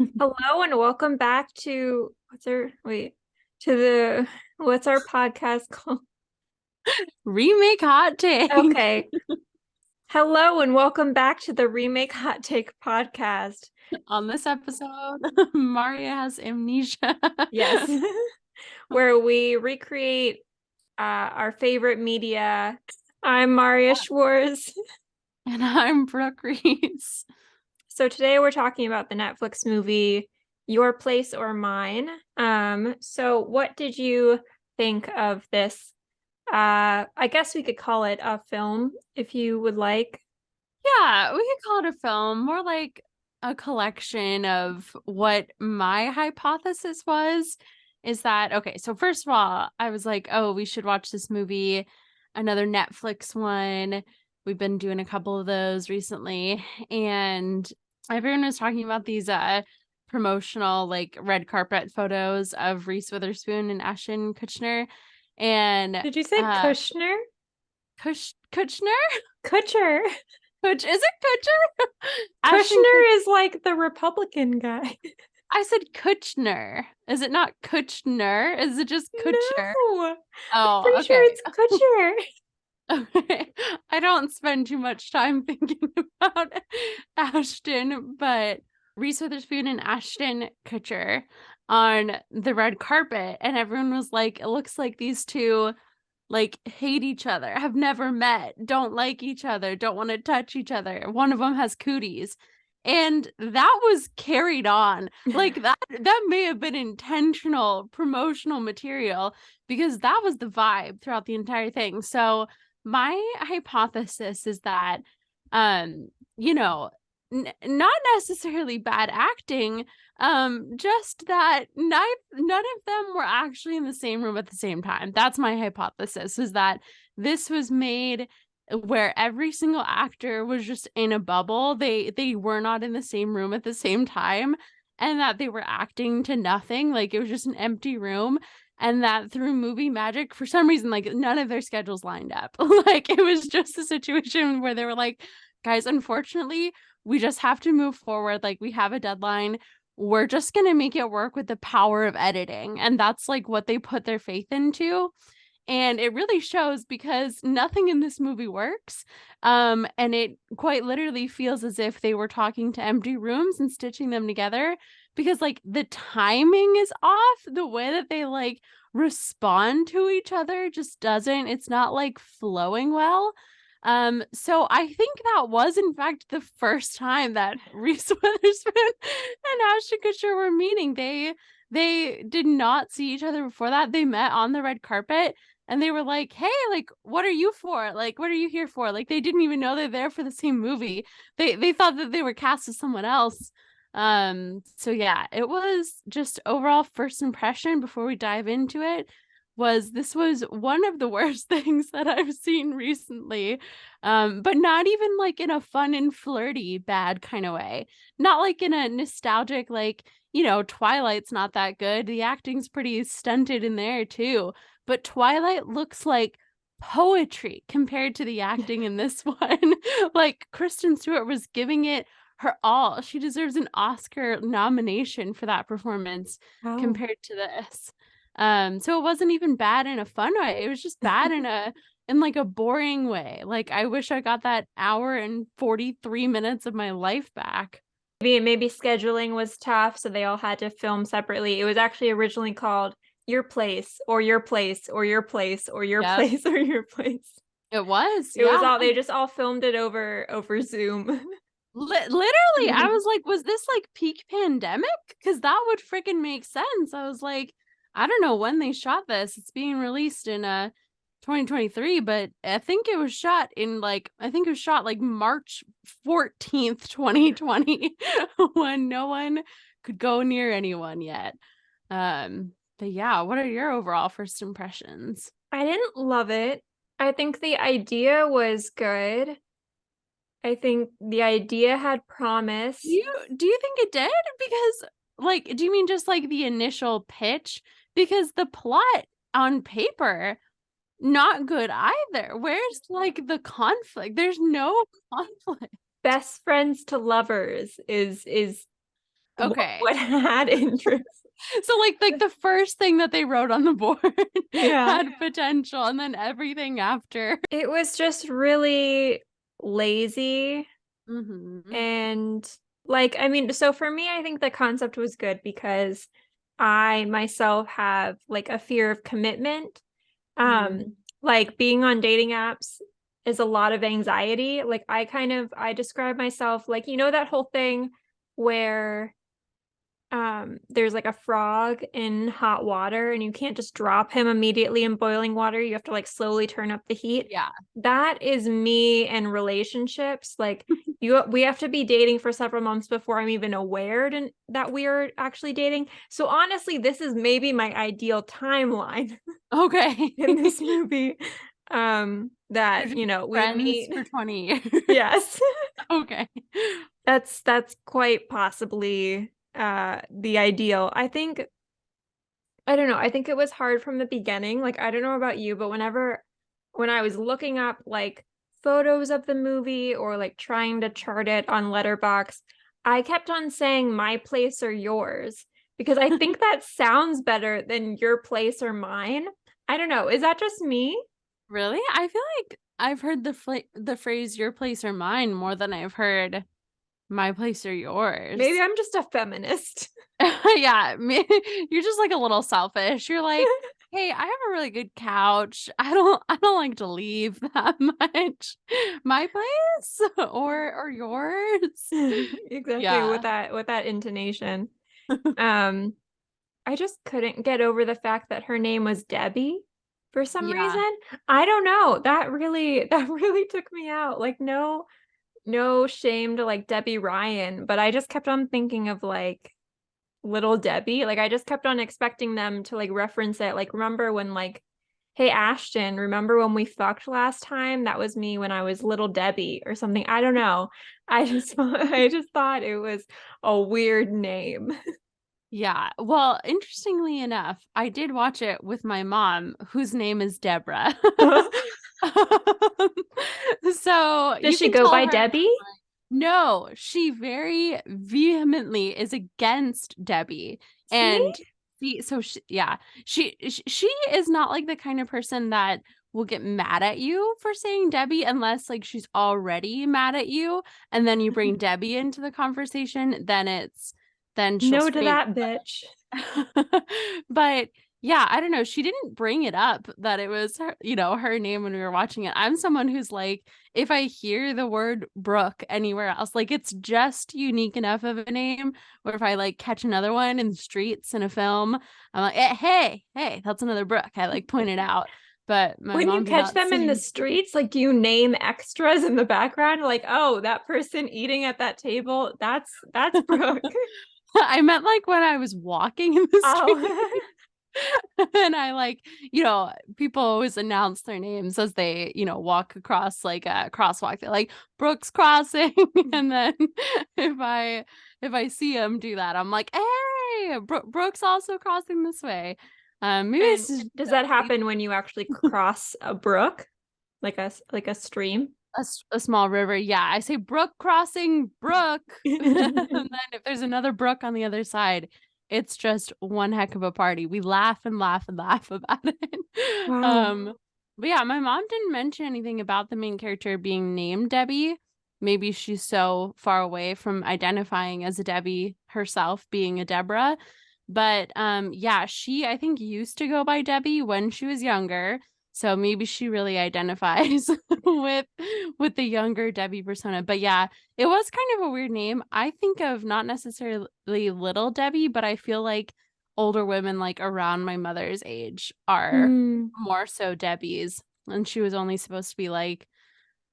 Hello and welcome back to what's our podcast called? Remake Hot Take. Okay. Hello and welcome back to the Remake Hot Take podcast. On this episode, Marriya has amnesia. Yes. Where we recreate our favorite media. I'm Marriya Schwarz. And I'm Brooke Rees. So today we're talking about the Netflix movie Your Place or Mine. So what did you think of this? I guess we could call it a film if you would like. Yeah, we could call it a film, more like a collection of what my hypothesis was. Is that okay? So, first of all, I was like, oh, we should watch this movie, another Netflix one. We've been doing a couple of those recently, and everyone was talking about these promotional like red carpet photos of Reese Witherspoon and Ashton Kutcher. And Did you say Kushner? Kutcher? Kutcher. Is it Kutcher? Kushner is like the Republican guy. I said Kutcher. Is it not Kutcher? Is it just Kutcher? No. Oh, Pretty sure okay. it's Kutcher. Okay. I don't spend too much time thinking about Ashton, but Reese Witherspoon and Ashton Kutcher on the red carpet, and everyone was like, it looks like these two like hate each other, have never met, don't like each other, don't want to touch each other. One of them has cooties. And that was carried on. Like that may have been intentional promotional material because that was the vibe throughout the entire thing. So my hypothesis is that you know, not necessarily bad acting, just that none of them were actually in the same room at the same time. That's my hypothesis, is that this was made where every single actor was just in a bubble. They were not in the same room at the same time, and that they were acting to nothing. Like it was just an empty room, and that through movie magic, for some reason, like none of their schedules lined up. Like it was just a situation where they were like, guys, unfortunately, we just have to move forward. Like we have a deadline. We're just going to make it work with the power of editing. And that's like what they put their faith into. And it really shows because nothing in this movie works. And it quite literally feels as if they were talking to empty rooms and stitching them together, because like the timing is off. The way that they like respond to each other just doesn't, it's not like flowing well. So I think that was in fact the first time that Reese Witherspoon and Ashton Kutcher were meeting. They did not see each other before that. They met on the red carpet and they were like, hey, like, what are you for? Like, what are you here for? Like, they didn't even know they're there for the same movie. They thought that they were cast as someone else. So yeah, it was just overall first impression before we dive into it was this was one of the worst things that I've seen recently. But not even like in a fun and flirty bad kind of way. Not like in a nostalgic, like, you know, Twilight's not that good. The acting's pretty stunted in there too. But Twilight looks like poetry compared to the acting in this one. Like Kristen Stewart was giving it her all. She deserves an Oscar nomination for that performance compared to this. So it wasn't even bad in a fun way. It was just bad in like a boring way. Like I wish I got that hour and 43 minutes of my life back. Maybe scheduling was tough, so they all had to film separately. It was actually originally called Your Place or Your Place or Your Place or Your Place or Your Place. It was. It was all, they just all filmed it over Zoom. Literally, I was like, was this like peak pandemic? Because that would freaking make sense. I was like, I don't know when they shot this. It's being released in 2023, but I think it was shot like March 14th, 2020, when no one could go near anyone yet. But yeah, what are your overall first impressions? I didn't love it. I think the idea was good. I think the idea had promise. Do you think it did? Because like, do you mean just like the initial pitch? Because the plot on paper, not good either. Where's like the conflict? There's no conflict. Best friends to lovers is Okay. what had interest. So like the first thing that they wrote on the board Yeah. had potential, and then everything after. It was just really lazy. Mm-hmm. And like, I mean, so for me, I think the concept was good because I myself have like a fear of commitment. Mm-hmm. Like being on dating apps is a lot of anxiety. Like I describe myself like, you know, that whole thing where there's like a frog in hot water and you can't just drop him immediately in boiling water. You have to like slowly turn up the heat. Yeah. That is me and relationships. Like we have to be dating for several months before I'm even aware that we are actually dating. So honestly, this is maybe my ideal timeline Okay. in this movie. That, you know, we Friends meet. for 20 years. Yes. Okay. That's quite possibly the ideal. I don't know. I think it was hard from the beginning. Like, I don't know about you, but when I was looking up like photos of the movie or like trying to chart it on Letterboxd, I kept on saying my place or yours because I think that sounds better than your place or mine. I don't know. Is that just me? Really? I feel like I've heard the phrase "your place or mine" more than I've heard "my place or Maybe yours." I'm just a feminist. Yeah, you're just like a little selfish. You're like, "Hey, I have a really good couch. I don't like to leave that much. My place or yours?" Exactly, Yeah. with that intonation. Um, I just couldn't get over the fact that her name was Debbie for some Yeah. reason. I don't know. That really took me out. Like no shame to like Debbie Ryan, but I just kept on thinking of like little Debbie. Like I just kept on expecting them to like reference it. Like remember when like, hey Ashton, remember when we fucked last time? That was me when I was little Debbie or something. I don't know. I just thought it was a weird name. Yeah. Well, interestingly enough, I did watch it with my mom, whose name is Deborah. So Does you she can go tell by her that Debbie? no, she very vehemently is against Debbie. See? And yeah, she is not like the kind of person that will get mad at you for saying Debbie unless like she's already mad at you and then you bring Debbie into the conversation, then she'll No to scream. that bitch. But yeah, I don't know. She didn't bring it up that it was her, her name when we were watching it. I'm someone who's like, if I hear the word Brooke anywhere else, like it's just unique enough of a name. Or if I like catch another one in the streets in a film, I'm like, hey, that's another Brooke. I like point it out. But my When you mom did catch not them in the say. streets, like do you name extras in the background? Like, oh, that person eating at that table, that's Brooke. I meant like when I was walking in the street. Oh. And I like, people always announce their names as they, walk across like a crosswalk. They're like Brooks Crossing. And then if I see them do that, I'm like, hey, Brooks also crossing this way. Maybe And it's just does that happen when you actually cross a brook, like a stream? a small river. Yeah, I say Brook crossing Brook. And then if there's another brook on the other side, it's just one heck of a party. We laugh and laugh and laugh about it. Wow. But yeah, my mom didn't mention anything about the main character being named Debbie. Maybe she's so far away from identifying as a Debbie herself, being a Deborah. But yeah, she I think used to go by Debbie when she was younger. So maybe she really identifies with the younger Debbie persona. But yeah, it was kind of a weird name. I think of not necessarily little Debbie, but I feel like older women like around my mother's age are Mm. more so Debbie's. And she was only supposed to be like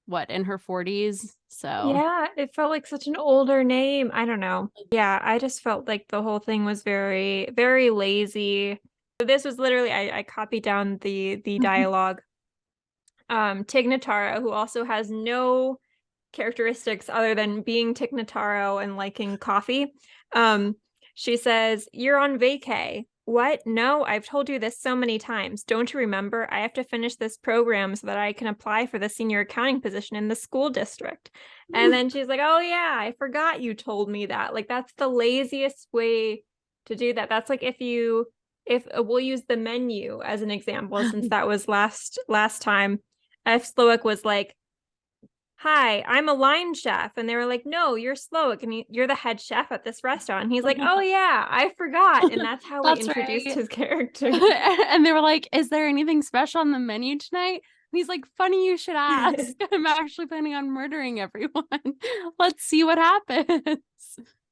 what, in her 40s? So Yeah, it felt like such an older name. I don't know. Yeah, I just felt like the whole thing was very, very lazy. This was literally I copied down the dialogue. Tig Notaro, who also has no characteristics other than being Tig Notaro and liking coffee. Um, she says, "You're on vacay." what? No, I've told you this so many times. Don't you remember? I have to finish this program so that I can apply for the senior accounting position in the school district. And then she's like, oh yeah, I forgot you told me that. Like, that's the laziest way to do that. That's like if we'll use the menu as an example, since that was last time. If Slowick was like, hi, I'm a line chef. And they were like, no, you're Slowick and you're the head chef at this restaurant. And he's like, oh yeah, I forgot. And that's how we That's introduced right. his character. And they were like, is there anything special on the menu tonight? And he's like, funny you should ask. I'm actually planning on murdering everyone. Let's see what happens.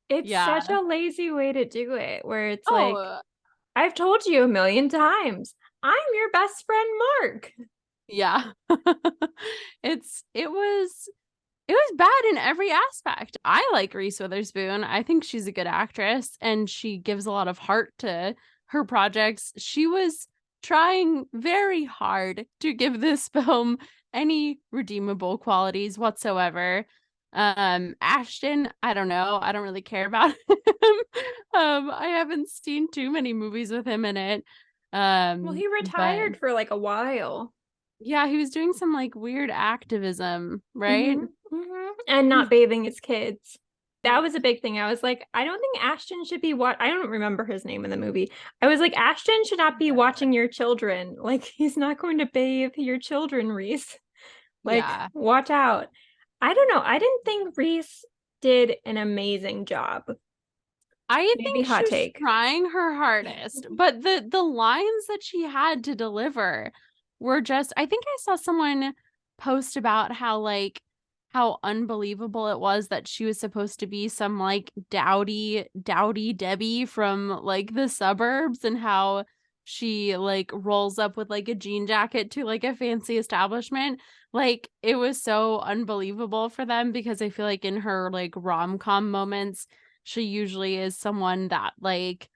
It's Yeah. such a lazy way to do it, where it's like, Oh, I've told you a million times, I'm your best friend, Mark. yeah. It was bad in every aspect. I like Reese Witherspoon. I think she's a good actress and she gives a lot of heart to her projects. She was trying very hard to give this film any redeemable qualities whatsoever. Ashton, I don't know. I don't really care about him. I haven't seen too many movies with him in it. Well, he But retired for like a while. yeah, he was doing some like weird activism, right? And not bathing his kids. That was a big thing. I was like, I don't think Ashton should be I don't remember his name in the movie. I was like, Ashton should not be watching your children. Like, he's not going to bathe your children, Reese. Like, Yeah. watch out. I don't know. I didn't think Reese did an amazing job. I Maybe think she hot was take. trying her hardest, but the lines that she had to deliver were just, I think I saw someone post about how unbelievable it was that she was supposed to be some like dowdy Debbie from like the suburbs, and how she like rolls up with like a jean jacket to like a fancy establishment. Like, it was so unbelievable for them, because I feel like in her like rom-com moments, she usually is someone that like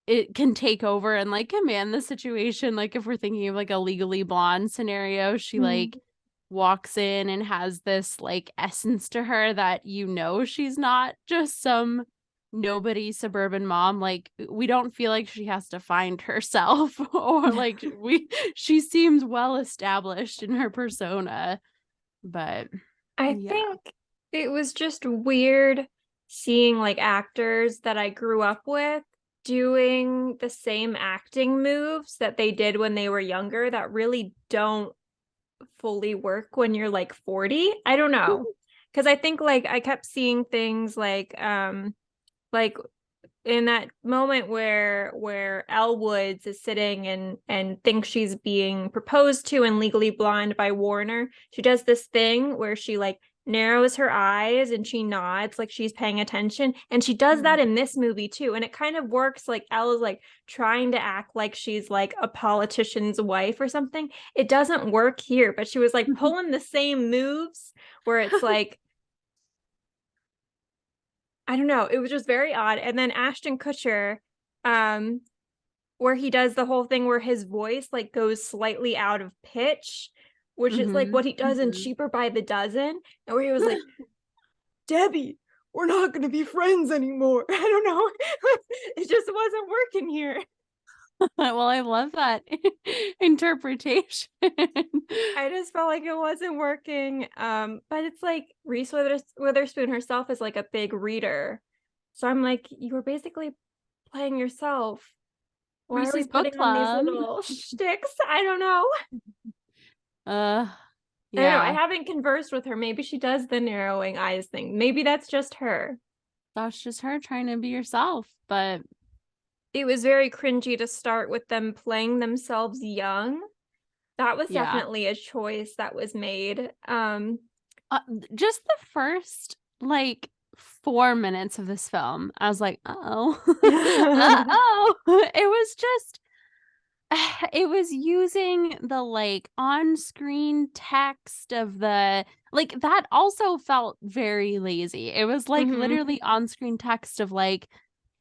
it can take over and like command the situation. Like, if we're thinking of like a Legally Blonde scenario, she like walks in and has this like essence to her that, you know, she's not just some nobody suburban mom. Like, we don't feel like she has to find herself or like she seems well established in her persona. But I yeah. think it was just weird seeing like actors that I grew up with doing the same acting moves that they did when they were younger that really don't fully work when you're like 40. I don't know. Because I think like I kept seeing things like in that moment where Elle Woods is sitting and thinks she's being proposed to and Legally Blonde by Warner, she does this thing where she like narrows her eyes and she nods like she's paying attention, and she does that in this movie too, and it kind of works. Like, Elle is like trying to act like she's like a politician's wife or something. It doesn't work here, but she was like pulling the same moves where it's like, I don't know. It was just very odd. And then Ashton Kutcher, where he does the whole thing where his voice like goes slightly out of pitch, which is like what he does in Cheaper by the Dozen, and where he was like, Debbie, we're not gonna be friends anymore. I don't know. It just wasn't working here. Well, I love that interpretation. I just felt like it wasn't working. But it's like Reese Witherspoon herself is like a big reader. So I'm like, you were basically playing yourself. Why are we Reese's Book putting on these Club. little shticks? I don't know. I don't know. I Yeah, haven't conversed with her. Maybe she does the narrowing eyes thing. Maybe that's just her. that's just her trying to be herself. But It was very cringy to start with them playing themselves young. That was yeah, definitely a choice that was made. just the first like 4 minutes of this film, I was like, oh, it was just. It was using the like on-screen text of the like that also felt very lazy. It was like literally on-screen text of like,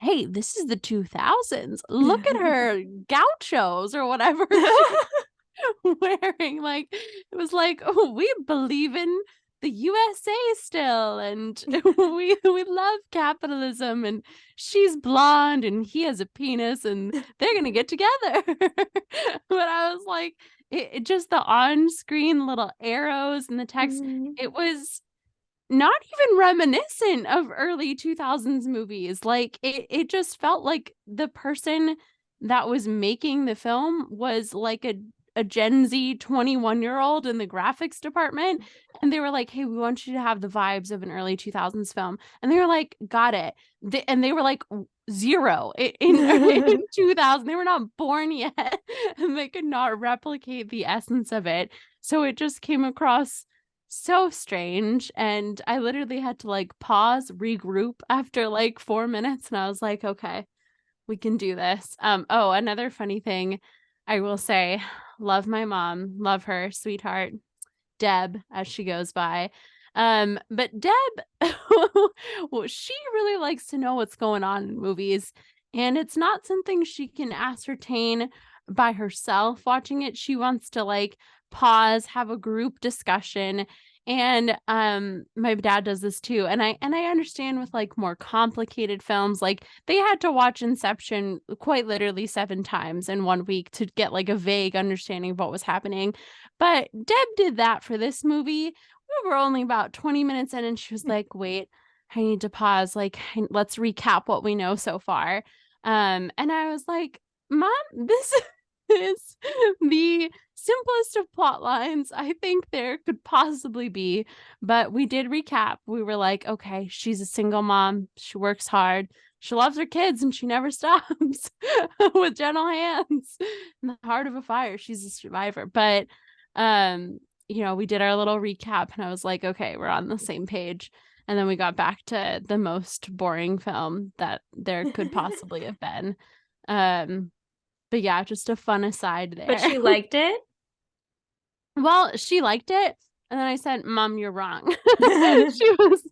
hey, this is the 2000s. Look at her gauchos or whatever she's wearing. Like, it was like, oh, we believe in the USA still, and we love capitalism, and she's blonde and he has a penis and they're gonna get together. But I was like, it just the on-screen little arrows and the text, Mhm. it was not even reminiscent of early 2000s movies. Like it just felt like the person that was making the film was like a Gen Z 21-year-old in the graphics department. And they were like, hey, we want you to have the vibes of an early 2000s film. And they were like, got it. And they were like zero in 2000. They were not born yet. And they could not replicate the essence of it. So it just came across so strange, and I literally had to like pause, regroup after like 4 minutes, and I was like, okay, we can do this. Oh, another funny thing I will say, love my mom, love her, sweetheart, Deb, as she goes by. But Deb, well, she really likes to know what's going on in movies, and it's not something she can ascertain by herself watching it. She wants to like pause, have a group discussion. And my dad does this too. And I understand with like more complicated films, like they had to watch Inception quite literally 7 times in 1 week to get like a vague understanding of what was happening. But Deb did that for this movie. We were only about 20 minutes in, and she was like, wait, I need to pause. Like, let's recap what we know so far. And I was like, Mom, this is the simplest of plot lines I think there could possibly be. But we did recap. We were like, okay, she's a single mom. She works hard. She loves her kids and she never stops with gentle hands. In the heart of a fire, she's a survivor. But we did our little recap, and I was like, okay, we're on the same page. And then we got back to the most boring film that there could possibly have been. But yeah, just a fun aside there. But she liked it? Well, she liked it. And then I said, Mom, you're wrong. she was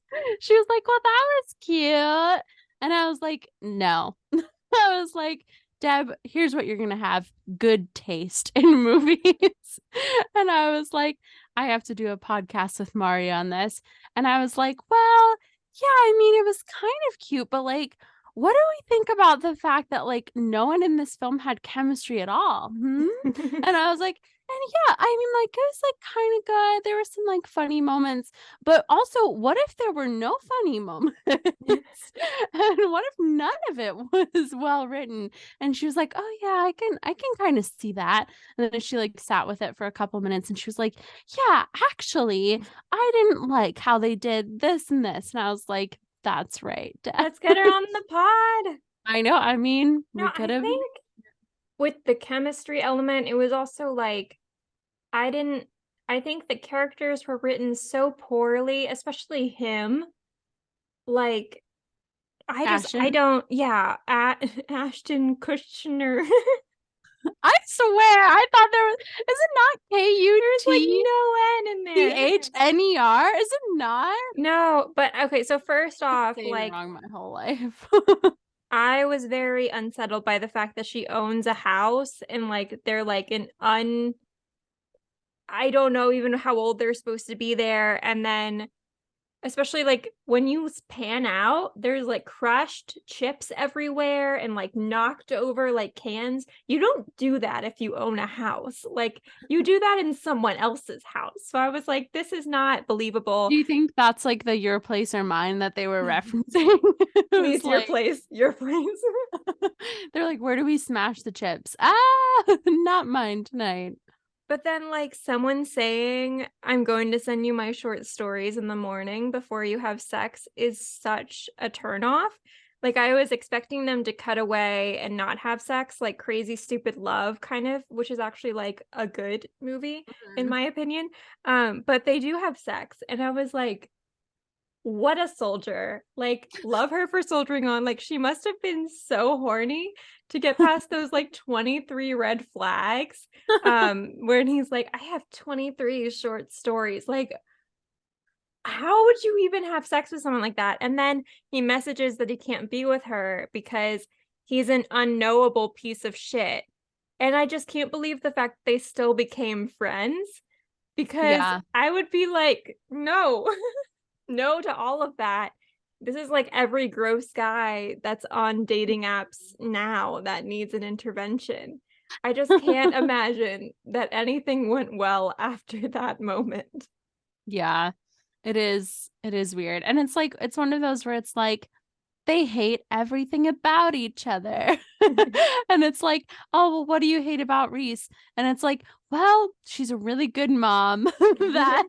like, well, that was cute. And I was like, no. I was like, Deb, here's what you're going to have: good taste in movies. And I was like, I have to do a podcast with Marriya on this. And I was like, well, yeah, I mean, it was kind of cute, but like, what do we think about the fact that like no one in this film had chemistry at all? And I was like, and yeah, I mean, like, it was like kind of good. There were some like funny moments, but also, what if there were no funny moments? And what if none of it was well written? And she was like, oh yeah, I can kind of see that. And then she like sat with it for a couple minutes, and she was like, yeah, actually, I didn't like how they did this and this. And I was like, that's right, Deb. Let's get her on the pod. I know. I mean, No, we could have. I think with the chemistry element, it was also like, I think the characters were written so poorly, especially him. Like, Ashton. Ashton Kutcher. I swear, I thought there was. Is it not There's like K-U-T? no N in there. T-H-N-E-R? Is it not? No, but okay, so first off, Saying like, wrong my whole life. I was very unsettled by the fact that she owns a house and like they're like I don't know even how old they're supposed to be there. And then especially like when you pan out, there's like crushed chips everywhere and like knocked over like cans. You don't do that if you own a house. Like you do that in someone else's house. So I was like, this is not believable. Do you think that's like the Your Place or Mine that they were referencing? Please, like, your place. They're like, where do we smash the chips? Not mine tonight. But then, like, someone saying, I'm going to send you my short stories in the morning before you have sex is such a turnoff. Like, I was expecting them to cut away and not have sex, like Crazy Stupid Love, kind of, which is actually, like, a good movie, in my opinion. But they do have sex. And I was like, what a soldier. Like, love her for soldiering on. Like, she must have been so horny to get past those like 23 red flags. Where he's like, I have 23 short stories. Like, how would you even have sex with someone like that? And then he messages that he can't be with her because he's an unknowable piece of shit. And I just can't believe the fact they still became friends, because Yeah. I would be like, no, no to all of that. This is like every gross guy that's on dating apps now that needs an intervention. I just can't imagine that anything went well after that moment. Yeah. It is weird. And it's like it's one of those where it's like they hate everything about each other. And it's like, oh, well, what do you hate about Reese? And it's like, well, she's a really good mom that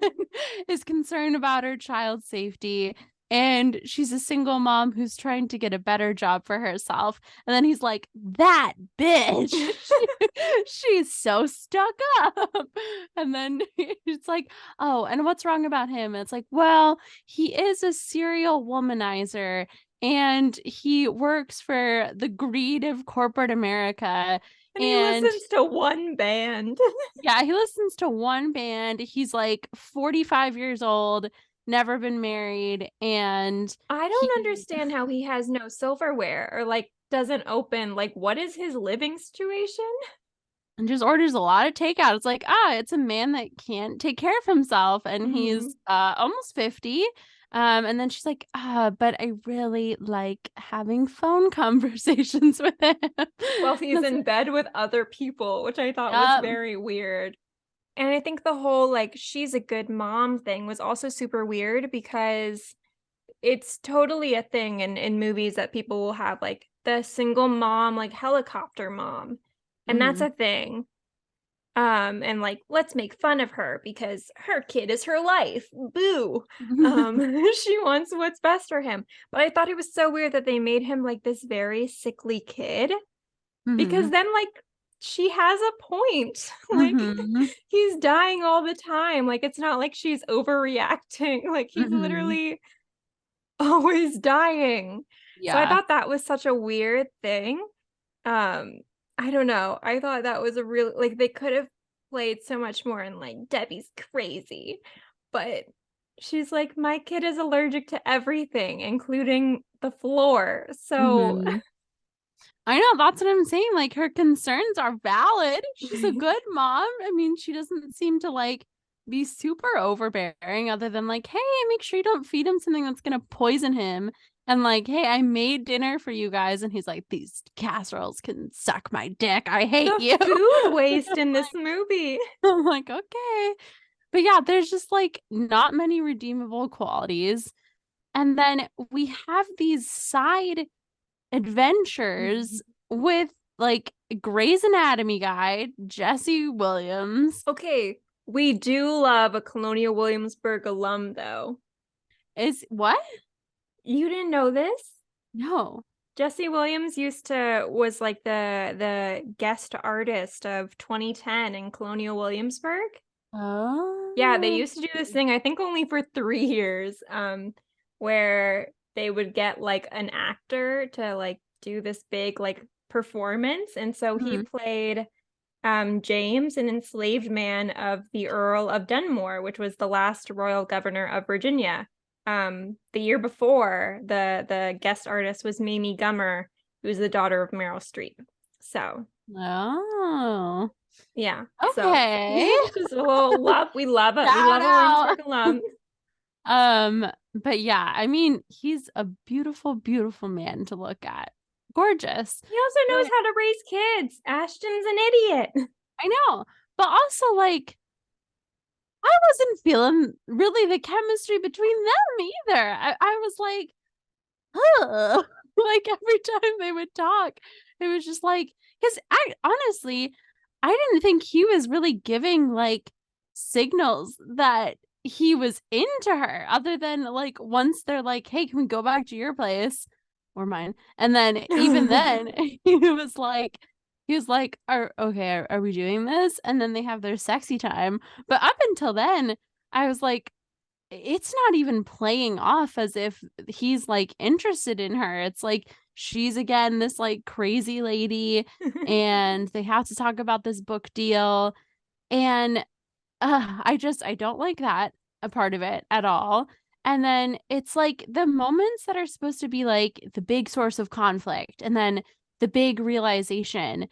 is concerned about her child's safety. And she's a single mom who's trying to get a better job for herself. And then he's like, that bitch. She's so stuck up. And then it's like, oh, and what's wrong about him? And it's like, well, he is a serial womanizer and he works for the greed of corporate America. And he And listens to one band. yeah, he listens to one band. He's like 45 years old, never been married, and I don't he understand how he has no silverware or like doesn't open. Like, what is his living situation? just orders a lot of takeout. It's like, it's a man that can't take care of himself, and Mhm. he's almost 50. And then she's like, but I really like having phone conversations with him. Well, he's in bed with other people, which I thought was Yep. very weird. And I think the whole like she's a good mom thing was also super weird because it's totally a thing in movies that people will have like the single mom, like helicopter mom. And that's Mhm. a thing. And like let's make fun of her because her kid is her life. Boo. She wants what's best for him. But I thought it was so weird that they made him like this very sickly kid because Mhm. then like she has a point. Like Mhm. he's dying all the time. Like it's not like she's overreacting. Like he's Mhm. literally always dying. So I Yeah. thought that was such a weird thing. Um, I don't know. I thought that was a real like they could have played so much more in like Debbie's crazy, but she's like, my kid is allergic to everything, including the floor. So Mhm. I know, that's what I'm saying. Like her concerns are valid. She's a good mom. I mean, she doesn't seem to like be super overbearing other than like, hey, make sure you don't feed him something that's gonna poison him. And like, hey, I made dinner for you guys. And he's like, these casseroles can suck my dick. I hate the you. food waste in this movie. I'm like, okay. But yeah, there's just like not many redeemable qualities. And then we have these side adventures with like Grey's Anatomy guy, Jesse Williams. Okay, we do love a Colonial Williamsburg alum though. Is what? You didn't know this? No. Jesse Williams was like the guest artist of 2010 in Colonial Williamsburg. Yeah, they Oh. used to do this thing, I think only for 3 years, where they would get like an actor to like do this big like performance. And so he Mhm. played James, an enslaved man of the Earl of Dunmore, which was the last royal governor of Virginia. The year before, the guest artist was Mamie Gummer, who was the daughter of Meryl Streep. So Oh. yeah, so Okay. just a little love. We love it. We Shout love a out. Williamsburg alum. But yeah, I mean, he's a beautiful, beautiful man to look at. Gorgeous. He also knows But how to raise kids. Ashton's an idiot. I know. But also like I wasn't feeling really the chemistry between them either. I was like, huh. Like every time they would talk, it was just like, because I honestly, I didn't think he was really giving like signals that he was into her, other than like once they're like, hey, can we go back to your place or mine? And then even then, he was like, are we doing this? And then they have their sexy time. But up until then, I was like, it's not even playing off as if he's like interested in her. It's like she's again this like crazy lady and they have to talk about this book deal. And I don't like that a part of it at all. And then it's like the moments that are supposed to be like the big source of conflict and then the big realization,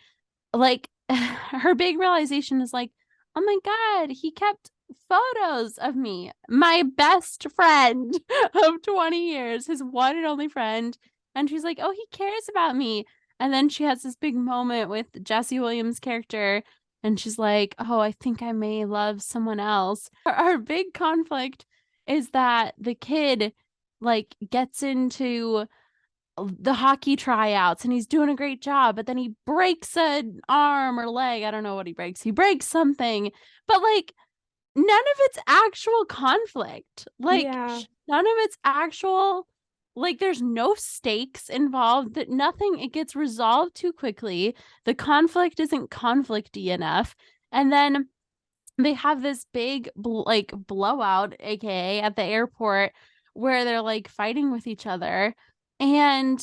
like her big realization is like, oh my God, he kept photos of me, my best friend of 20 years, his one and only friend. And she's like, oh, he cares about me. And then she has this big moment with Jesse Williams' character. And she's like, oh, I think I may love someone else. Our big conflict is that the kid like gets into the hockey tryouts and he's doing a great job, but then he breaks an arm or leg. I don't know what he breaks. He breaks something, but like none of it's actual conflict. Like Yeah. none of it's actual, like there's no stakes involved, that nothing, it gets resolved too quickly. The conflict isn't conflicty enough. And then they have this big like blowout, aka at the airport, where they're like fighting with each other, and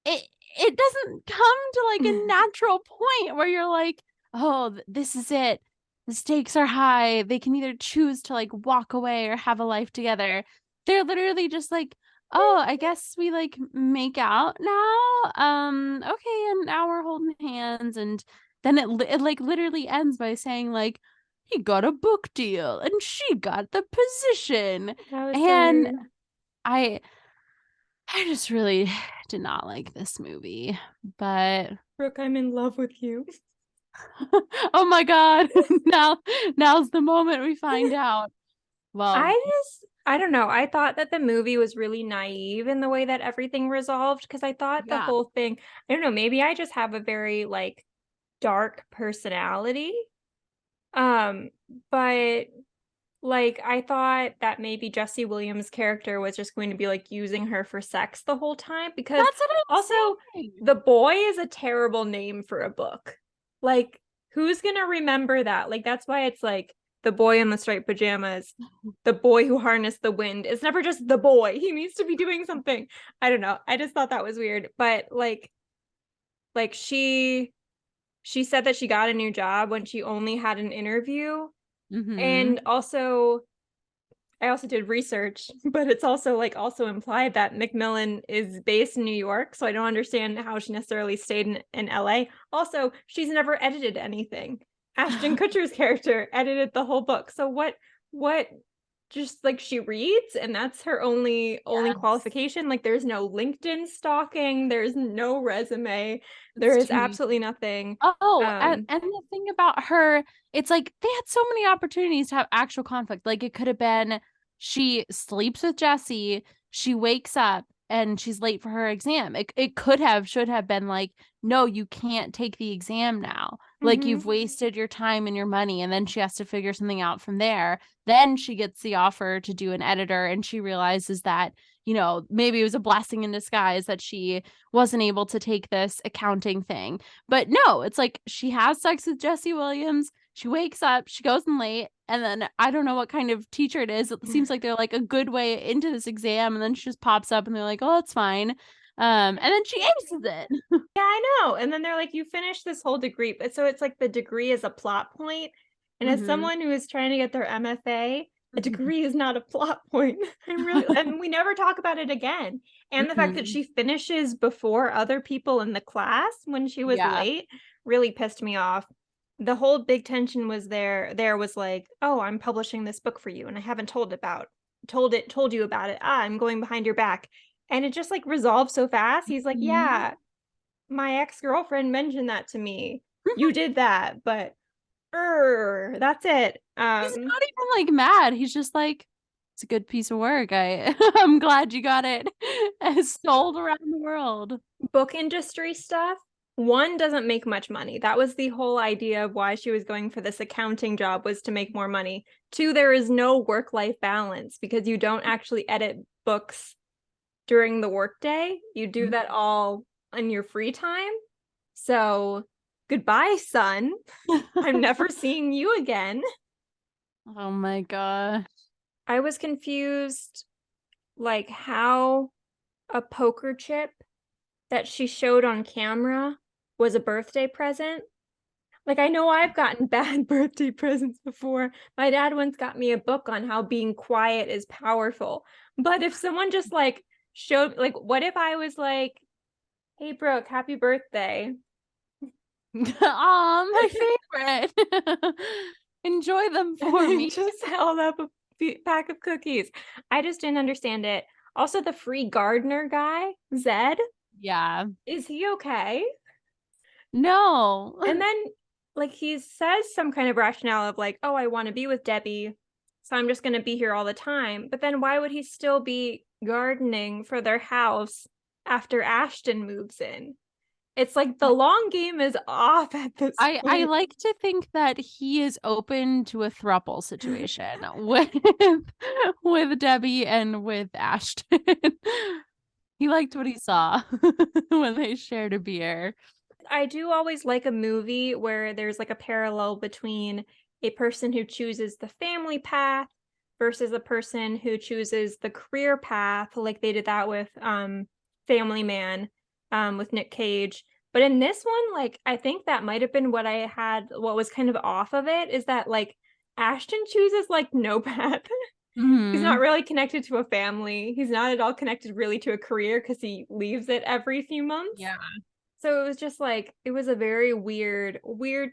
it doesn't come to like a natural point where you're like, oh, this is it, the stakes are high, they can either choose to like walk away or have a life together. They're literally just like, oh, I guess we like make out now, okay, and now we're holding hands. And then it like literally ends by saying like, he got a book deal and she got the position. That was so And weird. I just really did not like this movie, but Brooke, I'm in love with you. oh my god, now's the moment we find out. Well, I don't know. I thought that the movie was really naive in the way that everything resolved, because I thought the yeah. whole thing, I don't know, maybe I just have a very like dark personality. Um, but like I thought that maybe Jesse Williams' character was just going to be like using her for sex the whole time, because That's what I'm also saying. The Boy is a terrible name for a book. Like, who's gonna remember that? Like, that's why it's like The Boy in the Striped Pajamas, The Boy Who Harnessed the Wind. It's never just the boy. He needs to be doing something. I don't know. I just thought that was weird. But like she said that she got a new job when she only had an interview. Mm-hmm. And also I also did research, but it's also like also implied that Macmillan is based in New York, so I don't understand how she necessarily stayed in LA. Also, she's never edited anything. Ashton Kutcher's character edited the whole book. So what just like she reads and that's her only Yes, qualification. Like there's no LinkedIn stalking, there's no resume, there it's is too easy. absolutely nothing. Oh, Um and the thing about her, it's like they had so many opportunities to have actual conflict. Like it could have been she sleeps with Jesse, she wakes up and she's late for her exam. It could have, should have been like, no, you can't take the exam now. Like you've mhm. wasted your time and your money, and then she has to figure something out from there. Then she gets the offer to do an editor, and she realizes that, you know, maybe it was a blessing in disguise that she wasn't able to take this accounting thing. But no, it's like she has sex with Jesse Williams. She wakes up, she goes in late, and then I don't know what kind of teacher it is. It seems like they're like a good way into this exam, and then she just pops up and they're like, oh, it's fine. And then she aces it. Yeah, I know. And then they're like, you finished this whole degree. But so it's like the degree is a plot point. And as Mm-hmm. someone who is trying to get their MFA, a degree is not a plot point. I'm really, and we never talk about it again. And the fact that Mm-hmm. she finishes before other people in the class when she was Yeah. late really pissed me off. The whole big tension was there was like, oh, I'm publishing this book for you and I haven't told you about it. Ah, I'm going behind your back. And it just like resolved so fast. He's like, Mhm. yeah, my ex-girlfriend mentioned that to me. You did that, but that's it. He's not even like mad. He's just like, it's a good piece of work. I'm glad you got it sold around the world. Book industry stuff, one doesn't make much money. That was the whole idea of why she was going for this accounting job, was to make more money. Two, there is no work-life balance because you don't actually edit books during the workday. You do that all in your free time. So goodbye, son. I'm never seeing you again. Oh my god. I was confused, like how a poker chip that she showed on camera was a birthday present. Like, I know I've gotten bad birthday presents before. My dad once got me a book on how being quiet is powerful. But if someone just like showed, like, what if I was like, hey, Brooke, happy birthday? Aw, my favorite. Enjoy them for me. Just held up a pack of cookies. I just didn't understand it. Also, the free gardener guy, Zed, Yeah. is he okay? No. And then, like, he says some kind of rationale of like, oh, I want to be with Debbie, so I'm just going to be here all the time. But then why would he still be gardening for their house after Ashton moves in? It's like the long game is off at this I point. like to think that he is open to a throuple situation with Debbie and with Ashton. He liked what he saw when they shared a beer. I do always like a movie where there's like a parallel between a person who chooses the family path versus a person who chooses the career path, like they did that with Family Man with Nick Cage. But in this one, like, I think that might have been what was kind of off of it, is that like Ashton chooses like no path. He's not really connected to a family. He's not at all connected really to a career because he leaves it every few months. Yeah. So it was just like, it was a very weird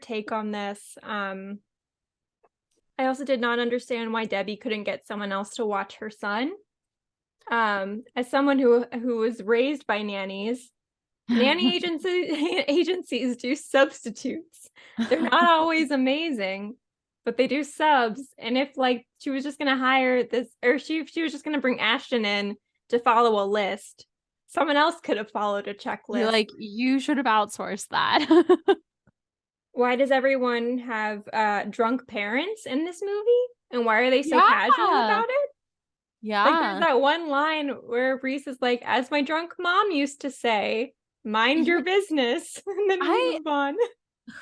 take on this. I also did not understand why Debbie couldn't get someone else to watch her son. As someone who was raised by nannies, nanny agencies do substitutes. They're not always amazing, but they do subs. And if like she was just gonna hire this, or she was just gonna bring Ashton in to follow a list, someone else could have followed a checklist. You're like, you should have outsourced that. Why does everyone have drunk parents in this movie? And why are they so casual about it? Yeah. Like there's that one line where Rees is like, as my drunk mom used to say, mind your business. And then we move on.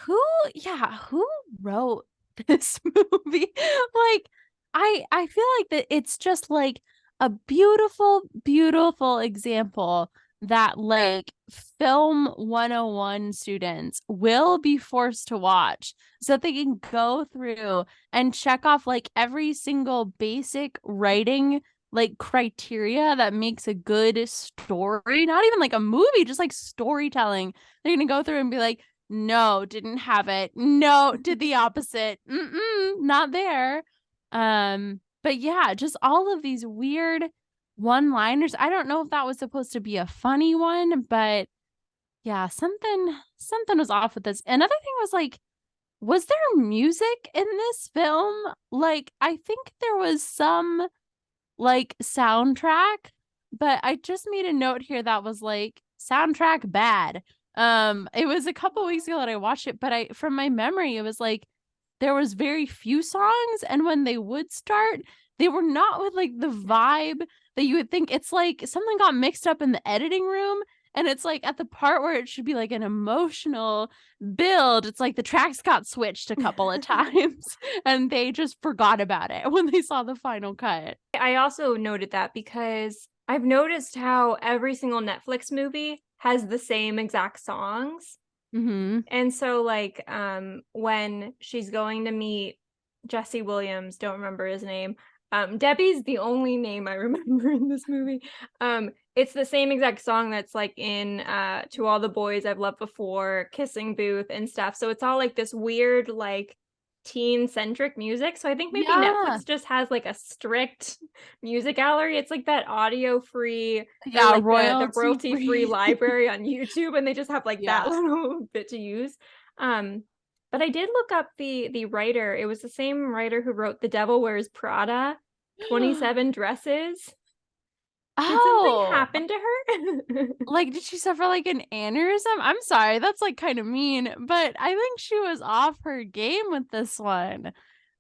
Who wrote this movie? Like, I feel like that it's just like a beautiful, beautiful example that like film 101 students will be forced to watch so that they can go through and check off like every single basic writing like criteria that makes a good story, not even like a movie, just like storytelling. They're gonna go through and be like, no, didn't have it. No, did the opposite. Not there. But yeah, just all of these weird one-liners. I don't know if that was supposed to be a funny one, but yeah, something was off with this. Another thing was like, was there music in this film? Like, I think there was some like soundtrack, but I just made a note here that was like soundtrack bad. It was a couple weeks ago that I watched it, but from my memory, it was like there was very few songs, and when they would start, they were not with like the vibe that you would think. It's like something got mixed up in the editing room, and it's like at the part where it should be like an emotional build, it's like the tracks got switched a couple of times and they just forgot about it when they saw the final cut. I also noted that because I've noticed how every single Netflix movie has the same exact songs. And so like when she's going to meet Jesse Williams, don't remember his name, Debbie's the only name I remember in this movie. It's the same exact song that's like in To All the Boys I've Loved Before, Kissing Booth and stuff. So it's all like this weird like teen centric music. So I think maybe Netflix just has like a strict music gallery. It's like that audio free, like the royalty free library on YouTube, and they just have like that little bit to use. But I did look up the writer. It was the same writer who wrote The Devil Wears Prada, 27 Dresses. Did something happen to her? Like, did she suffer like an aneurysm? I'm sorry, that's like kind of mean, but I think she was off her game with this one.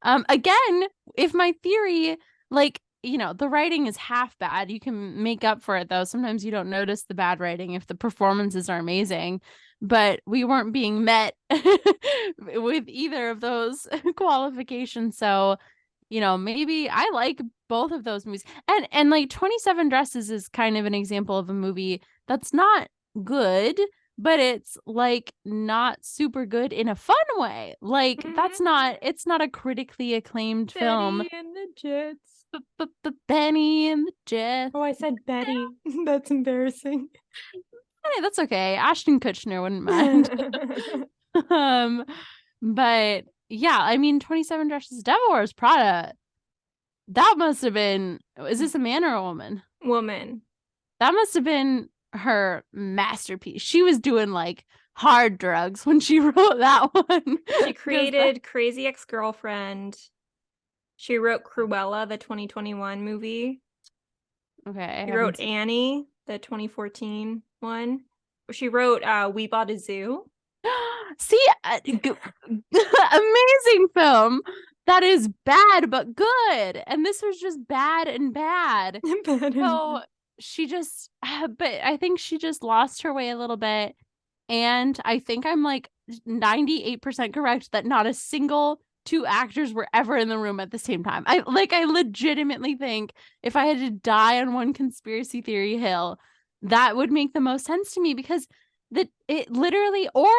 Again, if my theory, like, you know, the writing is half bad, you can make up for it though. Sometimes you don't notice the bad writing if the performances are amazing, but we weren't being met with either of those qualifications. So, you know, maybe I like both of those movies. And like 27 Dresses is kind of an example of a movie that's not good, but it's like not super good in a fun way. Like it's not a critically acclaimed film. Benny and the Jets. Benny and the Jets. Oh, I said Betty. That's embarrassing. Hey, that's okay. Ashton Kutcher wouldn't mind. But yeah, I mean, 27 Dresses Devil Wears Prada. That must have been. Is this a man or a woman? Woman. That must have been her masterpiece. She was doing like hard drugs when she wrote that one. She created Crazy Ex-Girlfriend. She wrote Cruella, the 2021 movie. Okay. She wrote Annie, the 2014 one. She wrote We Bought a Zoo. See, amazing film. That is bad but good. And this was just bad and bad. So she just, but I think she just lost her way a little bit. And I think I'm like 98% correct that not a single two actors were ever in the room at the same time. I legitimately think if I had to die on one conspiracy theory hill, that would make the most sense to me, because it literally, or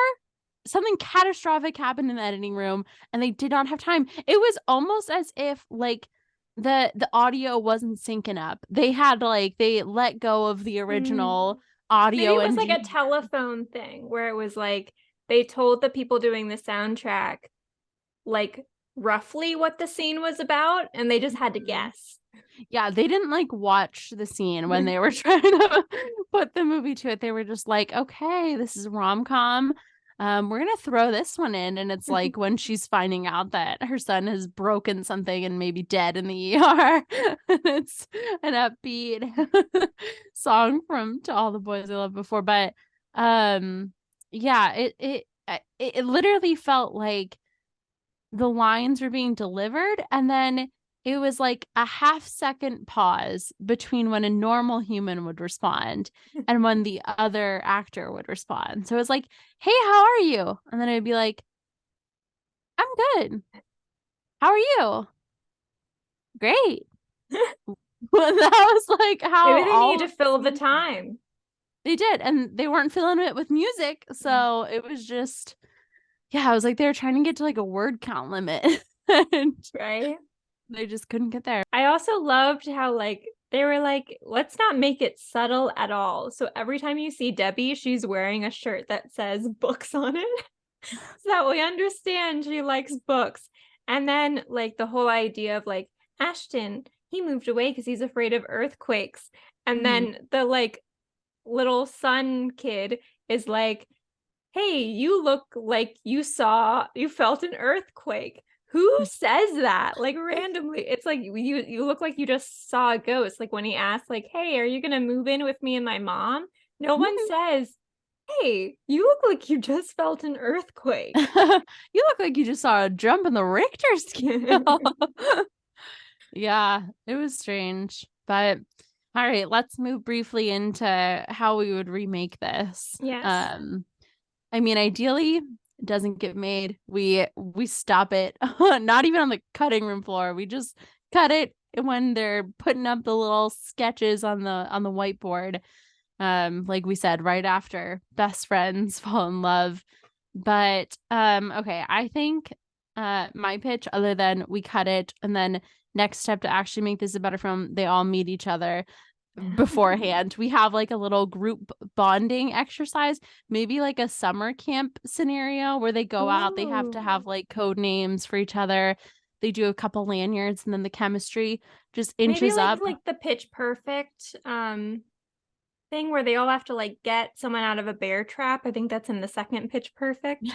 something catastrophic happened in the editing room and they did not have time. It was almost as if like the audio wasn't syncing up. They had like, they let go of the original audio. Maybe it was like a telephone thing where it was like they told the people doing the soundtrack like roughly what the scene was about and they just had to guess. Yeah, they didn't like watch the scene when they were trying to put the movie to it. They were just like, okay, this is rom-com. We're gonna throw this one in, and it's like when she's finding out that her son has broken something and maybe dead in the ER. And it's an upbeat song from To All the Boys I Loved Before. But yeah, it literally felt like the lines were being delivered, and then it was like a half-second pause between when a normal human would respond and when the other actor would respond. So it was like, hey, how are you? And then I'd be like, I'm good. How are you? Great. Well, that was like how maybe they need to fill the time. They did, and they weren't filling it with music. So it was just, yeah, I was like, they were trying to get to like a word count limit. Right? They just couldn't get there. I also loved how like they were like, let's not make it subtle at all. So every time you see Debbie, she's wearing a shirt that says books on it. So that we understand she likes books. And then like the whole idea of like Ashton, he moved away because he's afraid of earthquakes. And then the like little son kid is like, hey, you look like you felt an earthquake. Who says that? Like randomly. It's like you look like you just saw a ghost. Like when he asked, like, hey, are you gonna move in with me and my mom? No one says, hey, you look like you just felt an earthquake. You look like you just saw a jump in the Richter scale. Yeah, it was strange. But all right, let's move briefly into how we would remake this. Yes. I mean, ideally, it doesn't get made. We stop it, not even on the cutting room floor. We just cut it when they're putting up the little sketches on the whiteboard. Like we said, right after best friends fall in love. But okay, I think my pitch, other than we cut it and then next step to actually make this a better film, they all meet each other beforehand. We have like a little group bonding exercise, maybe like a summer camp scenario where they go out, they have to have like code names for each other. They do a couple lanyards, and then the chemistry just inches up. Like the Pitch Perfect thing where they all have to like get someone out of a bear trap. I think that's in the second Pitch Perfect.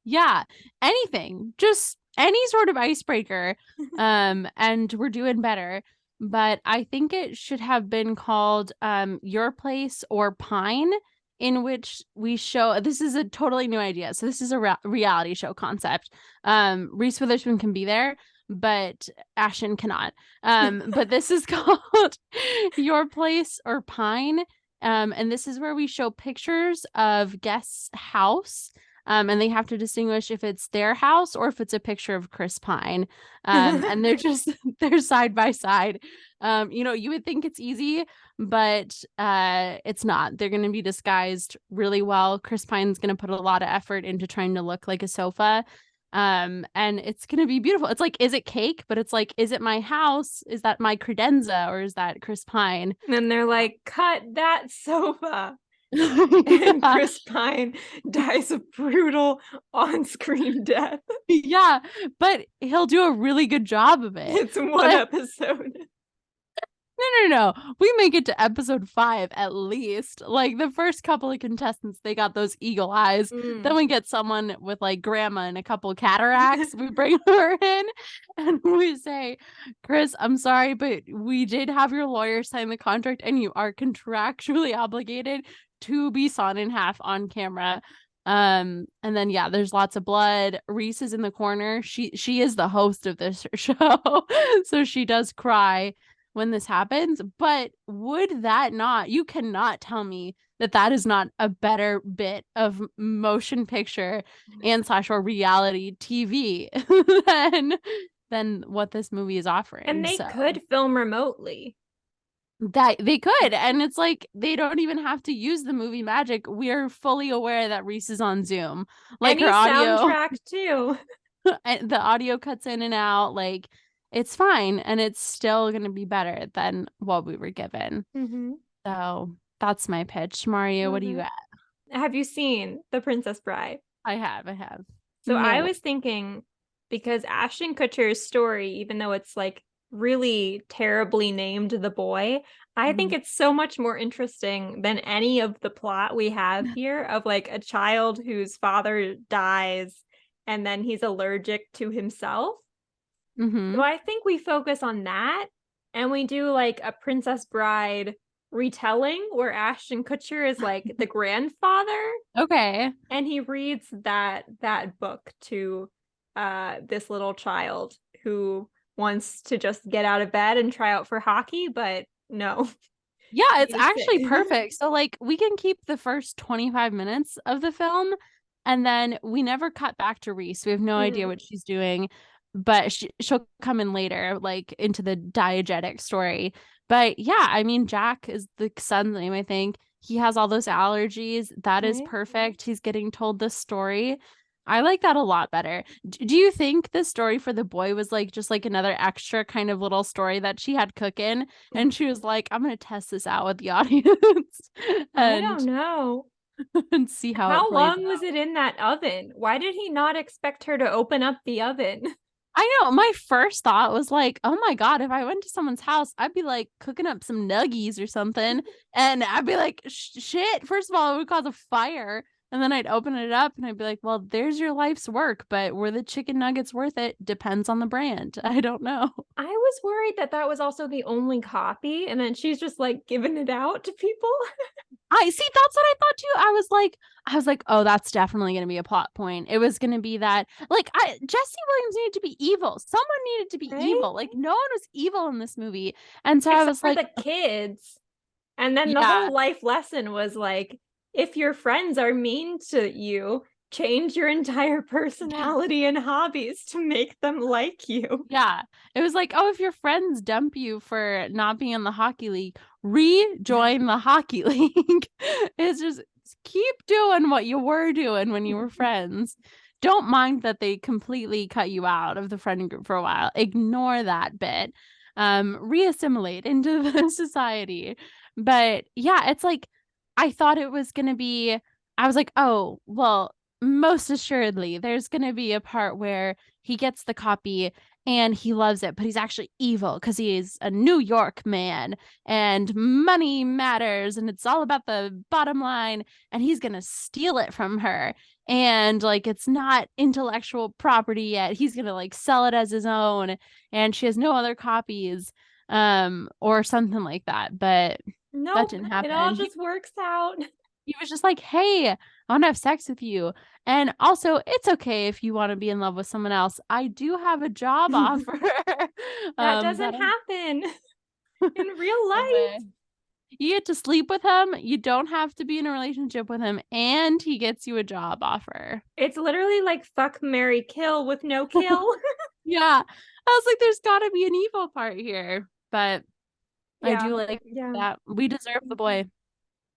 Yeah, anything, just any sort of icebreaker. And we're doing better. But I think it should have been called Your Place or Pine, in which we show, this is a totally new idea. So this is a reality show concept. Reese Witherspoon can be there, but Ashton cannot. But this is called Your Place or Pine. And this is where we show pictures of guests' house. And they have to distinguish if it's their house or if it's a picture of Chris Pine. And they're side by side. You would think it's easy, but it's not. They're going to be disguised really well. Chris Pine's going to put a lot of effort into trying to look like a sofa. And it's going to be beautiful. It's like, is it cake? But it's like, is it my house? Is that my credenza, or is that Chris Pine? And then they're like, cut that sofa. And Yeah. Chris Pine dies a brutal on-screen death. Yeah, but he'll do a really good job of it. It's one But episode. no. We make it to episode 5 at least. Like the first couple of contestants, they got those eagle eyes. Then we get someone with like grandma and a couple cataracts. We bring her in and we say, Chris, I'm sorry, but we did have your lawyer sign the contract and you are contractually obligated to be sawn in half on camera. And then yeah, there's lots of blood. Rees is in the corner. She is the host of this show. So she does cry when this happens, but would that not, you cannot tell me that that is not a better bit of motion picture and / or reality TV than what this movie is offering. And they so could film remotely. that they could, and it's like they don't even have to use the movie magic. We're fully aware that Rees is on Zoom, like Any her audio soundtrack too. and the audio cuts in and out, like it's fine, and it's still going to be better than what we were given. So that's my pitch. Marriya, what do you got? Have you seen The Princess Bride? I have. So No. I was thinking, because Ashton Kutcher's story, even though it's like really terribly named The Boy, I think it's so much more interesting than any of the plot we have here of like a child whose father dies and then he's allergic to himself. So I think we focus on that and we do like a Princess Bride retelling where Ashton Kutcher is like the grandfather. Okay. And he reads that book to this little child who wants to just get out of bed and try out for hockey, but no. Yeah, it's actually perfect. So like we can keep the first 25 minutes of the film and then we never cut back to Rees. We have no idea what she's doing, but she'll come in later, like into the diegetic story. But yeah, I mean, Jack is the son's name, I think. He has all those allergies. That is perfect. He's getting told this story. I like that a lot better. Do you think the story for the boy was like just like another extra kind of little story that she had cooking? And she was like, I'm going to test this out with the audience. I don't know. And see how How it plays long was it in that oven? Why did he not expect her to open up the oven? I know. My first thought was like, oh my God, if I went to someone's house, I'd be like cooking up some nuggies or something. And I'd be like, shit, first of all, it would cause a fire. And then I'd open it up and I'd be like, well, there's your life's work, but were the chicken nuggets worth it? Depends on the brand. I don't know. I was worried that was also the only copy. And then she's just like giving it out to people. I see. That's what I thought too. I was like, oh, that's definitely going to be a plot point. It was going to be that, like, Jesse Williams needed to be evil. Someone needed to be evil. Like, no one was evil in this movie, and so Except I was for like, the kids. And then the whole life lesson was like, if your friends are mean to you, change your entire personality and hobbies to make them like you. Yeah. It was like, oh, if your friends dump you for not being in the hockey league, rejoin the hockey league. It's just keep doing what you were doing when you were friends. Don't mind that they completely cut you out of the friend group for a while. Ignore that bit. Reassimilate into the society. But yeah, it's like I thought it was gonna be, I was like, oh, well, most assuredly, there's gonna be a part where he gets the copy and he loves it, but he's actually evil because he's a New York man and money matters and it's all about the bottom line and he's gonna steal it from her. And like it's not intellectual property yet. He's gonna like sell it as his own and she has no other copies or something like that. But that didn't happen. It all just works out. He was just like, hey, I want to have sex with you. And also, it's okay if you want to be in love with someone else. I do have a job offer. That doesn't happen in real life. You get to sleep with him. You don't have to be in a relationship with him. And he gets you a job offer. It's literally like fuck, marry, kill with no kill. Yeah. I was like, there's got to be an evil part here. But I do like that. We deserve the boy.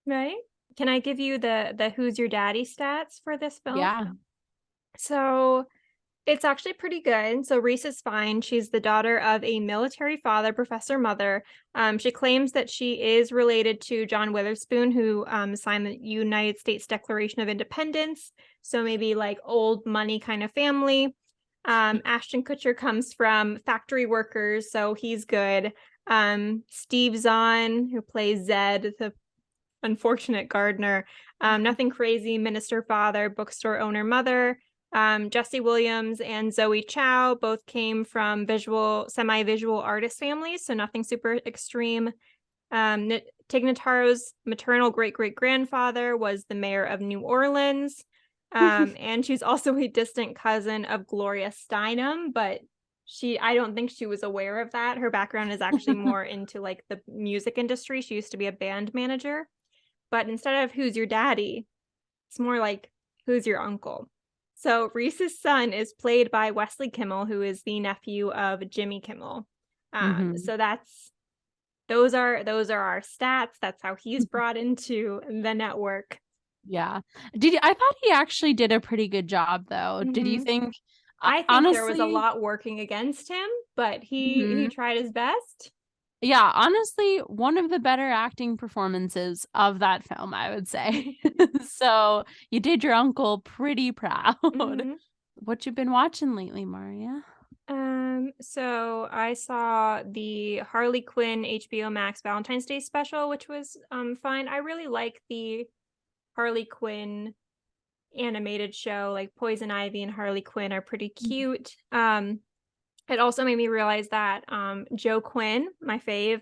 Right? Can I give you the who's your daddy stats for this film? Yeah. So It's actually pretty good. So Reese is fine. She's the daughter of a military father, Professor Mother. She claims that she is related to John Witherspoon, who signed the United States Declaration of Independence. So maybe like old money kind of family. Ashton Kutcher comes from factory workers, so he's good. Steve Zahn, who plays Zed, the unfortunate gardener. Nothing crazy, minister father, bookstore owner mother. Jesse Williams and Zoe Chow both came from semi-visual artist families, so nothing super extreme. Tig Notaro's maternal great-great-grandfather was the mayor of New Orleans. And she's also a distant cousin of Gloria Steinem, but I don't think she was aware of that. Her background is actually more into like the music industry. She used to be a band manager. But instead of who's your daddy, it's more like who's your uncle. So Reese's son is played by Wesley Kimmel, who is the nephew of Jimmy Kimmel. So those are our stats. That's how he's brought into the network. Yeah. I thought he actually did a pretty good job though. Did you think? I think honestly, there was a lot working against him, but he tried his best. Yeah, honestly, one of the better acting performances of that film, I would say. So you did your uncle pretty proud. What you been watching lately, Marriya? So I saw the Harley Quinn HBO Max Valentine's Day special, which was fine. I really like the Harley Quinn animated show. Like Poison Ivy and Harley Quinn are pretty cute. It also made me realize that Joe Quinn, my fave,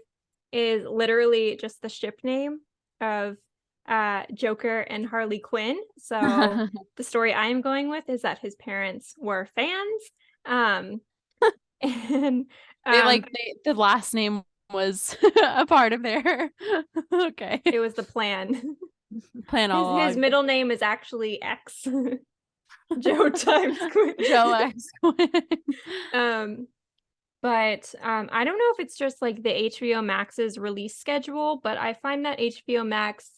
is literally just the ship name of Joker and Harley Quinn. So the story I am going with is that his parents were fans. And the last name was a part of their okay. It was the plan. Plan all along. His middle name is actually X. Joe times Quinn. Joe X Quinn. But I don't know if it's just like the HBO Max's release schedule, but I find that HBO Max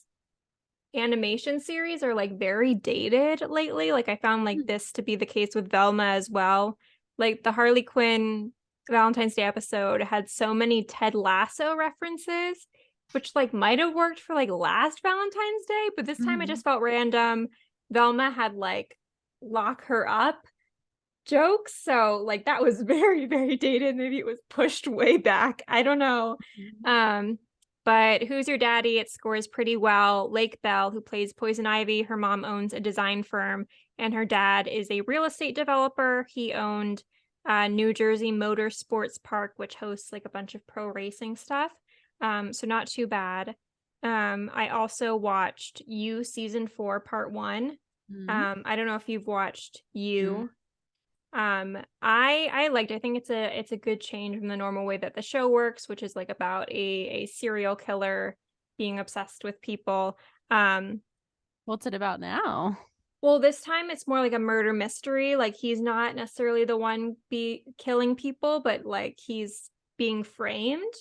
animation series are like very dated lately. Like I found like this to be the case with Velma as well. Like the Harley Quinn Valentine's Day episode had so many Ted Lasso references, which like might have worked for like last Valentine's Day, but this time it just felt random. Velma had like lock her up jokes, so like that was very, very dated. Maybe it was pushed way back, I don't know. But Who's Your Daddy, it scores pretty well. Lake Bell, who plays Poison Ivy, her mom owns a design firm and her dad is a real estate developer. He owned New Jersey Motor Sports Park, which hosts like a bunch of pro racing stuff. So not too bad. I also watched You season 4 part 1. I don't know if you've watched You. I liked it. I think it's a good change from the normal way that the show works, which is like about a serial killer being obsessed with people. What's it about now? Well, this time it's more like a murder mystery. Like he's not necessarily the one killing people, but like he's being framed.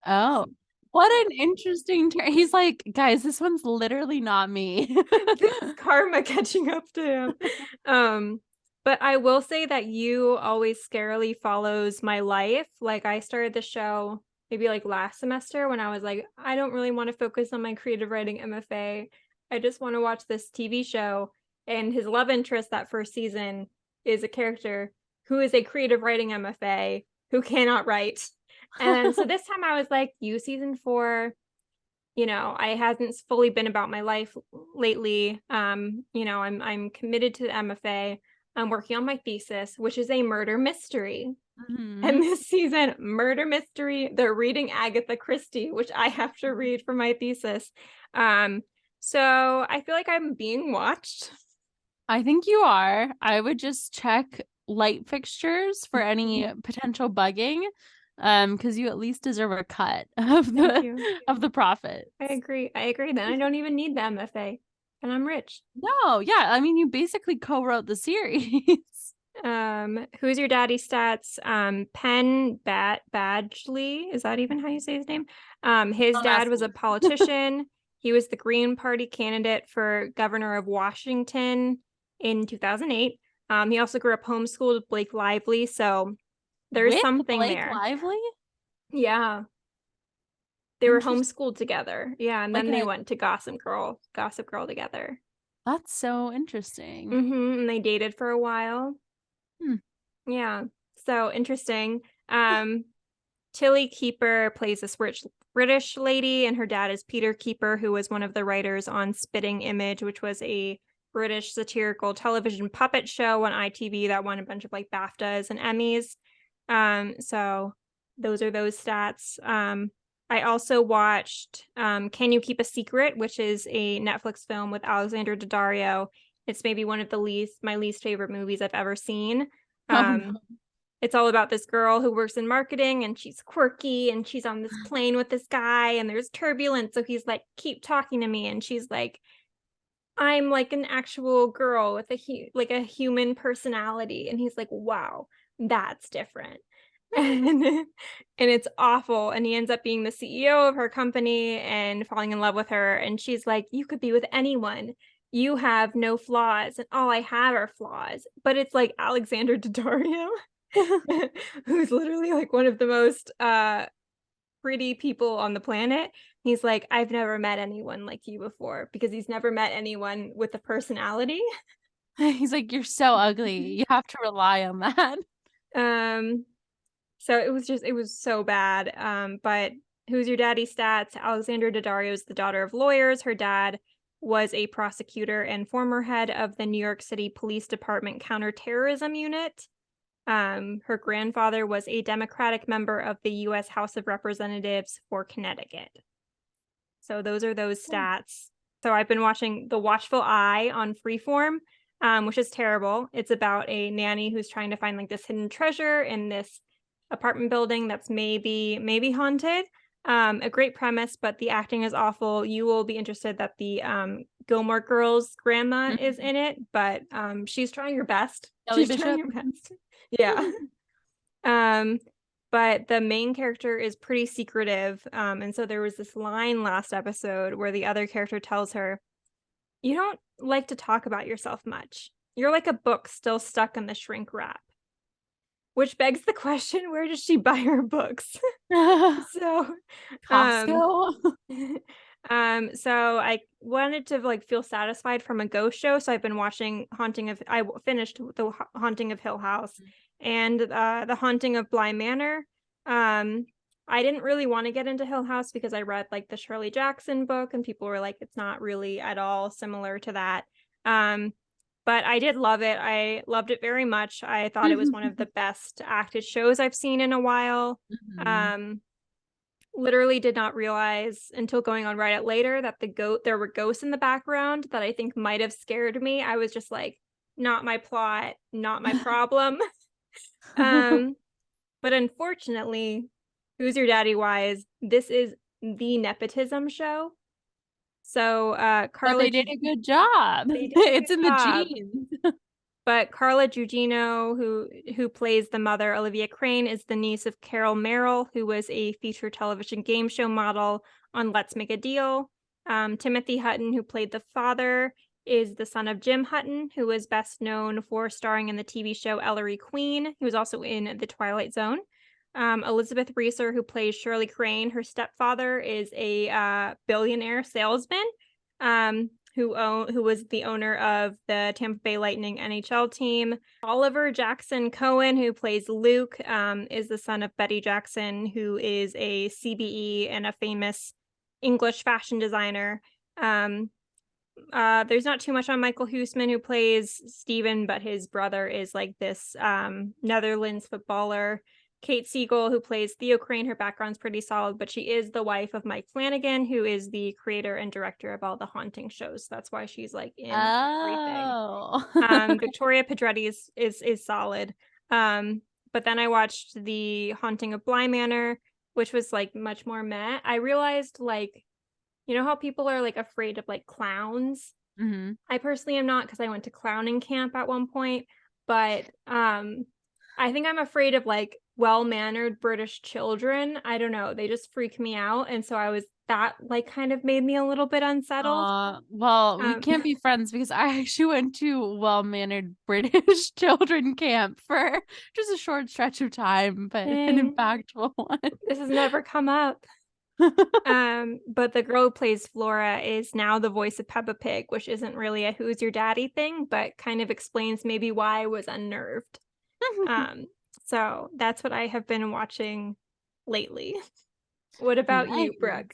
Oh, what an interesting turn. He's like, guys, this one's literally not me. This is karma catching up to him. But I will say that You always scarily follows my life. Like I started the show maybe like last semester when I was like, I don't really want to focus on my creative writing MFA. I just want to watch this TV show. And his love interest that first season is a character who is a creative writing MFA who cannot write. And so this time I was like, You season 4, I hasn't fully been about my life lately. I'm committed to the MFA. I'm working on my thesis, which is a murder mystery. And this season, murder mystery, they're reading Agatha Christie, which I have to read for my thesis. So I feel like I'm being watched. I think you are. I would just check light fixtures for any potential bugging, because you at least deserve a cut of the profit. I agree. Then I don't even need the MFA. And I'm rich. No, yeah. I mean, you basically co-wrote the series. Who's Your Daddy stats? Penn Badgley. Is that even how you say his name? His dad was a politician. He was the Green Party candidate for governor of Washington in 2008. He also grew up homeschooled with Blake Lively, so there's With something Blake there. Lively? Yeah. They were Interesting. homeschooled together. Yeah, and Like then in they a went to Gossip Girl together. That's so interesting. And they dated for a while. Hmm. Yeah. So interesting. Um, Tilly Keeper plays this rich British lady, and her dad is Peter Keeper, who was one of the writers on Spitting Image, which was a British satirical television puppet show on ITV that won a bunch of like BAFTAs and Emmys. So those are those stats. I also watched Can You Keep a Secret, which is a Netflix film with Alexander Daddario. It's maybe one of my least favorite movies I've ever seen. Oh no. It's all about this girl who works in marketing, and she's quirky, and she's on this plane with this guy, and there's turbulence. So he's like, keep talking to me. And she's like, I'm like an actual girl with a human personality. And he's like, wow, that's different. And it's awful. And he ends up being the CEO of her company and falling in love with her. And she's like, you could be with anyone. You have no flaws, and all I have are flaws. But it's like Alexander Daddario. Who's literally like one of the most pretty people on the planet. He's like, I've never met anyone like you before, because he's never met anyone with a personality. He's like, you're so ugly. You have to rely on that. Um, so it was so bad. But Who's Your Daddy stats? Alexandra Daddario is the daughter of lawyers. Her dad was a prosecutor and former head of the New York City Police Department counterterrorism unit. Her grandfather was a Democratic member of the U.S. House of Representatives for Connecticut. So those are those stats. So I've been watching The Watchful Eye on Freeform, which is terrible. It's about a nanny who's trying to find like this hidden treasure in this apartment building that's maybe haunted. A great premise, but the acting is awful. You will be interested that the Gilmore Girls grandma is in it, but she's trying her best. Kelly She's trying Bishop. her best. Yeah. But the main character is pretty secretive. And so there was this line last episode where the other character tells her, you don't like to talk about yourself much. You're like a book still stuck in the shrink wrap. Which begs the question, where does she buy her books? So Costco. So I wanted to like feel satisfied from a ghost show, so I've been watching I finished the Haunting of Hill House and the Haunting of Bly Manor. I didn't really want to get into Hill House because I read like the Shirley Jackson book, and people were like, it's not really at all similar to that. But I did love it. I loved it very much. I thought it was one of the best acted shows I've seen in a while. Literally did not realize until going on Reddit later that there were ghosts in the background that I think might have scared me. I was just like, not my plot, not my problem. But unfortunately, Who's Your Daddy wise, this is the nepotism show. So But they did a good job. It's in the genes. But Carla Gugino, who plays the mother, Olivia Crane, is the niece of Carol Merrill, who was a feature television game show model on Let's Make a Deal. Timothy Hutton, who played the father, is the son of Jim Hutton, who was best known for starring in the TV show Ellery Queen. He was also in The Twilight Zone. Elizabeth Reeser, who plays Shirley Crane, her stepfather is a billionaire salesman. Who was the owner of the Tampa Bay Lightning NHL team. Oliver Jackson Cohen, who plays Luke, is the son of Betty Jackson, who is a CBE and a famous English fashion designer. There's not too much on Michael Huisman, who plays Steven, but his brother is like this Netherlands footballer. Kate Siegel, who plays Theo Crane, her background's pretty solid, but she is the wife of Mike Flanagan, who is the creator and director of all the haunting shows. That's why she's like in everything. Victoria Pedretti is solid. But then I watched the Haunting of Bly Manor, which was like much more meh. I realized, like, you know how people are like afraid of like clowns? I personally am not, because I went to clowning camp at one point, but I think I'm afraid of like well-mannered British children. I don't know, they just freak me out. And so that like kind of made me a little bit unsettled. Well, we can't be friends because I actually went to well-mannered British children camp for just a short stretch of time, but an impactful one. This has never come up. But the girl who plays Flora is now the voice of Peppa Pig, which isn't really a who's your daddy thing, but kind of explains maybe why I was unnerved. So that's what I have been watching lately. What about you, Brooke?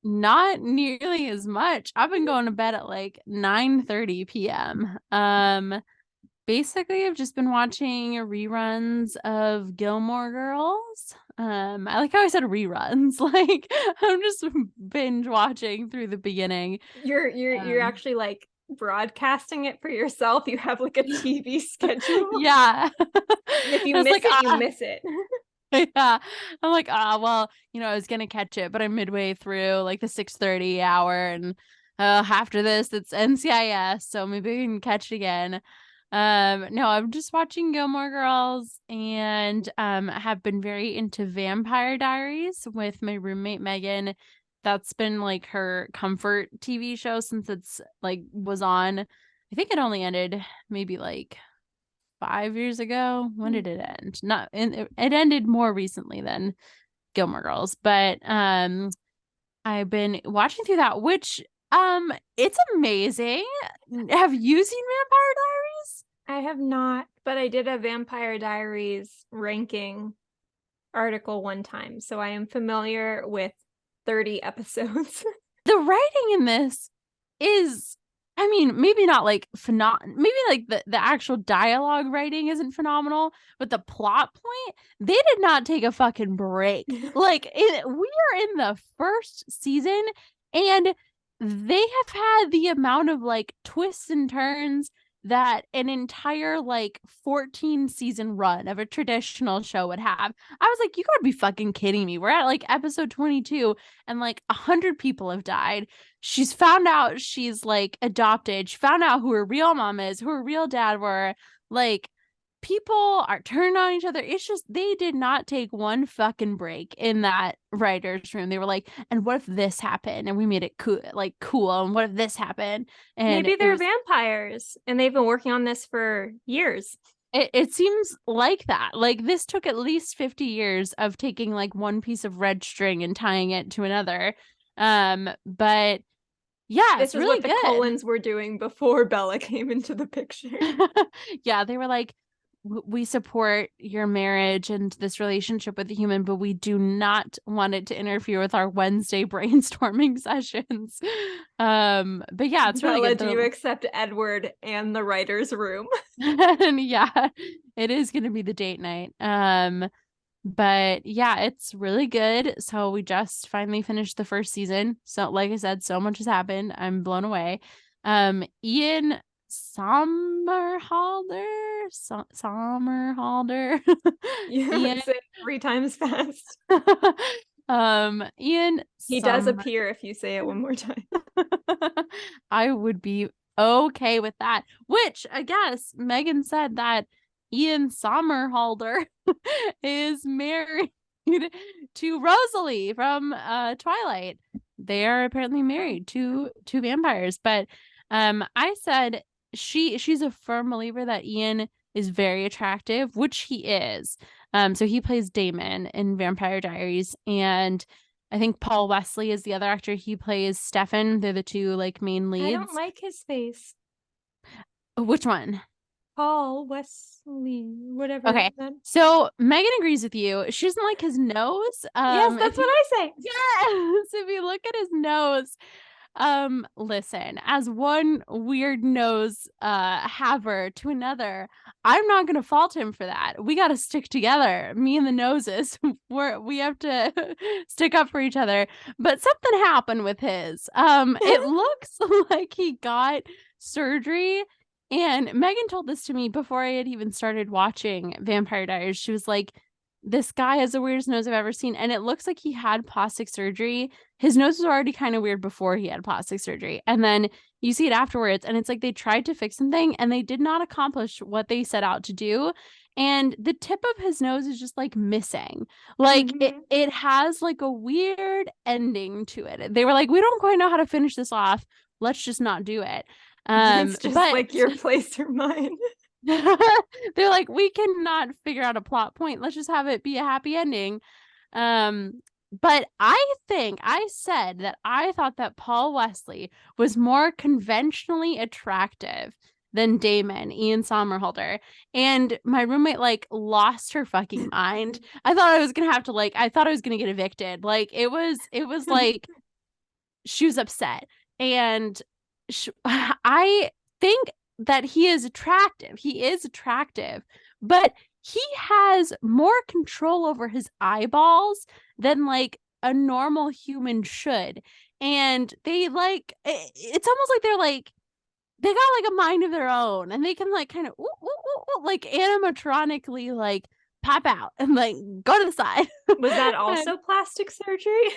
Not nearly as much. I've been going to bed at like 9:30 p.m. Basically I've just been watching reruns of Gilmore Girls. I like how I said reruns. Like I'm just binge watching through the beginning. You're actually like broadcasting it for yourself. You have like a TV schedule. Yeah. If you miss it, you miss it. Yeah. I'm like, well, I was gonna catch it, but I'm midway through like the 6:30 hour, and after this it's NCIS, so maybe we can catch it again. No, I'm just watching Gilmore Girls, and I have been very into Vampire Diaries with my roommate Megan. That's been like her comfort TV show since it's like was on. I think it only ended maybe like 5 years ago. When did it end? It ended more recently than Gilmore Girls, but I've been watching through that, which it's amazing. Have you seen Vampire Diaries? I have not, but I did a Vampire Diaries ranking article one time, so I am familiar with 30 episodes. The writing in this is, I mean, maybe not like maybe like the actual dialogue writing isn't phenomenal, but the plot point, they did not take a fucking break. Like we are in the first season, and they have had the amount of like twists and turns that an entire like 14 season run of a traditional show would have. I was like, you gotta be fucking kidding me. We're at like episode 22 and like 100 people have died. She's found out she's like adopted. She found out who her real mom is, who her real dad were. Like, people are turned on each other. It's just, they did not take one fucking break in that writer's room. They were like, and what if this happened? And we made it cool. And what if this happened? And maybe they're vampires and they've been working on this for years. It seems like that. Like, this took at least 50 years of taking like one piece of red string and tying it to another. But yeah, this it's is really what the good. Cullens were doing before Bella came into the picture. Yeah, they were like, we support your marriage and this relationship with the human, but we do not want it to interfere with our Wednesday brainstorming sessions. But yeah, it's really Bella, good. Do you accept Edward and the writer's room? And yeah, it is going to be the date night. But yeah, it's really good. So we just finally finished the first season. So like I said, so much has happened. I'm blown away. Ian Somerhalder. Yeah, Ian. say it 3 times fast. Ian. He does appear if you say it one more time. I would be okay with that. Which I guess Megan said that Ian Somerhalder is married to Rosalie from Twilight. They are apparently married to vampires. But I said she's a firm believer that Ian is very attractive, which he is. So he plays Damon in Vampire Diaries, and I think Paul Wesley is the other actor. He plays Stefan. They're the two like main leads. I don't like his face. Which one? Paul Wesley, whatever. Okay, so Megan agrees with you. She doesn't like his nose. Yes, that's what I say. Yes, if you look at his nose, listen, as one weird nose haver to another, I'm not gonna fault him for that. We got to stick together, me and the noses. We have to stick up for each other. But something happened with his. It looks like he got surgery. And Megan told this to me before I had even started watching Vampire Diaries. She was like, this guy has the weirdest nose I've ever seen. And it looks like he had plastic surgery. His nose was already kind of weird before he had plastic surgery. And then you see it afterwards, and it's like they tried to fix something and they did not accomplish what they set out to do. And the tip of his nose is just like missing. Like it has like a weird ending to it. They were like, we don't quite know how to finish this off. Let's just not do it. It's just like your place or mine. They're like, we cannot figure out a plot point. Let's just have it be a happy ending. But I think I said that I thought that Paul Wesley was more conventionally attractive than Damon, Ian Somerhalder. And my roommate like lost her fucking mind. I thought I was gonna have to I thought I was gonna get evicted. Like it was like she was upset. And I think that he is attractive. He is attractive, but he has more control over his eyeballs than like a normal human should. And they like, it's almost like they're like, they got like a mind of their own, and they can like kind of like animatronically like pop out and like go to the side. Was that also plastic surgery?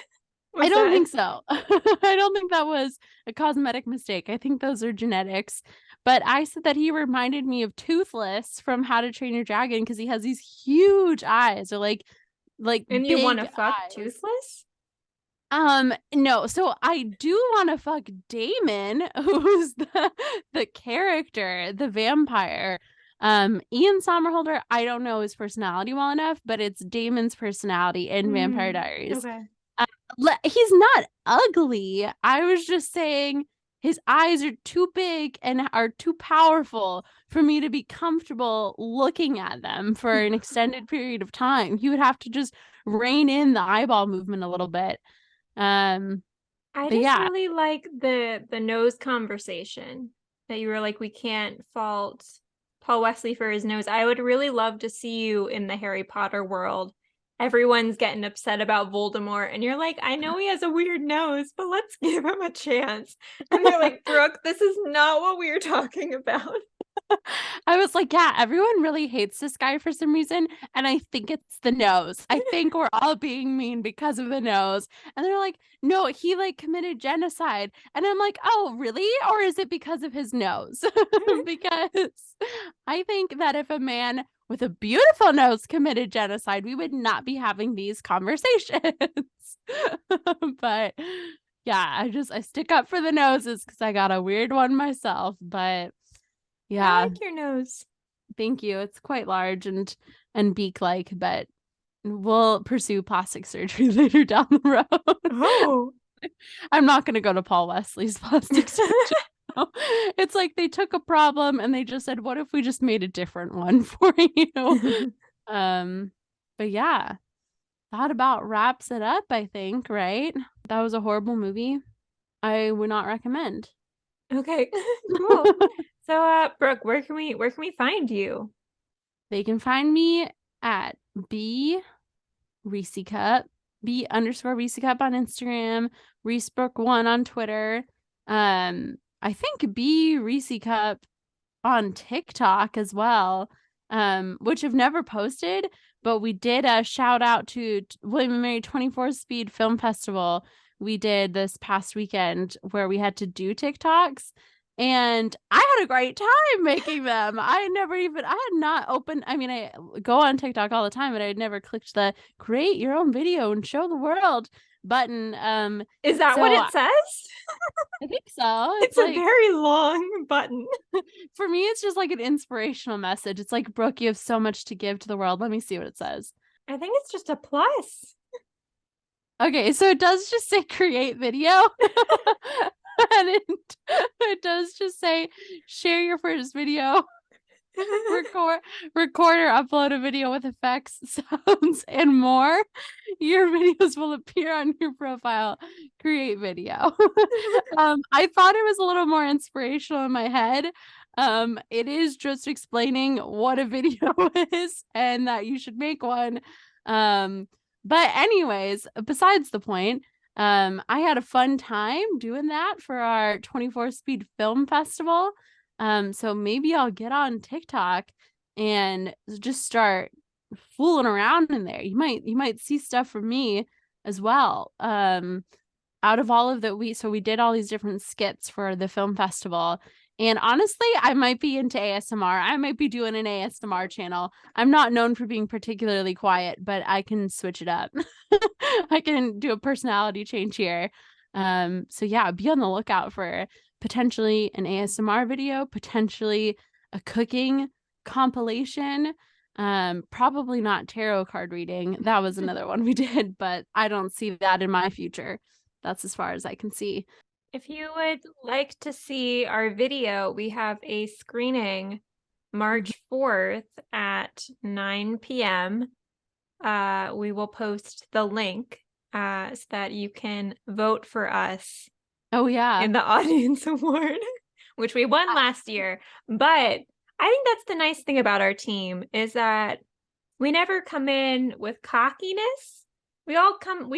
I don't think so. I don't think that was a cosmetic mistake. I think those are genetics. But I said that he reminded me of Toothless from How to Train Your Dragon because he has these huge eyes, or like and you want to fuck eyes. Toothless? No. So I do want to fuck Damon, who's the character, the vampire. Ian Somerhalder, I don't know his personality well enough, but it's Damon's personality in Vampire Diaries. Okay. He's not ugly. I was just saying his eyes are too big and are too powerful for me to be comfortable looking at them for an extended period of time. He would have to just rein in the eyeball movement a little bit. I just really like the nose conversation that you were like, we can't fault Paul Wesley for his nose. I would really love to see you in the Harry Potter world. Everyone's getting upset about Voldemort, and you're like, I know he has a weird nose, but let's give him a chance. And they're like, Brooke, this is not what we're talking about. I was like, yeah, everyone really hates this guy for some reason, and I think it's the nose. I think we're all being mean because of the nose. And they're like, no, he like committed genocide. And I'm like, oh, really? Or is it because of his nose? Because I think that if a man with a beautiful nose committed genocide, we would not be having these conversations. But yeah, I stick up for the noses because I got a weird one myself. But yeah, I like your nose. Thank you. It's quite large and beak-like, but we'll pursue plastic surgery later down the road. Oh, I'm not going to go to Paul Wesley's plastic surgery. It's like they took a problem and they just said, what if we just made a different one for you? But yeah, that about wraps it up, I think, right? That was a horrible movie. I would not recommend. Okay, cool. So, Brooke, where can we find you? They can find me at B_Reesecup on Instagram, ReesBrooke1 on Twitter. I think B_Reesecup on TikTok as well, which I've never posted, but we did a shout out to William & Mary 24 Speed Film Festival we did this past weekend where we had to do TikToks. And I had a great time making them. I had not opened, I go on TikTok all the time, but I had never clicked the create your own video and show the world button. Is that what it says? I think so. It's like, a very long button. For me, it's just like an inspirational message. It's like, Brooke, you have so much to give to the world. Let me see what it says. I think it's just a plus. Okay, so it does just say create video. And it does just say share your first video, record or upload a video with effects, sounds, and more. Your videos will appear on your profile. Create video. I thought it was a little more inspirational in my head. It is just explaining what a video is and that you should make one. But anyways, besides the point, I had a fun time doing that for our 24 Speed Film Festival. So maybe I'll get on TikTok and just start fooling around in there. You might see stuff from me as well. Out of all of that, we did all these different skits for the film festival. And honestly, I might be into ASMR. I might be doing an ASMR channel. I'm not known for being particularly quiet, but I can switch it up. I can do a personality change here. So yeah, be on the lookout for potentially an ASMR video, potentially a cooking compilation. Probably not tarot card reading. That was another one we did, but I don't see that in my future. That's as far as I can see. If you would like to see our video, we have a screening March 4th at 9 p.m. We will post the link so that you can vote for us. Oh, yeah. In the audience award, which we won last year. But I think that's the nice thing about our team is that we never come in with cockiness. We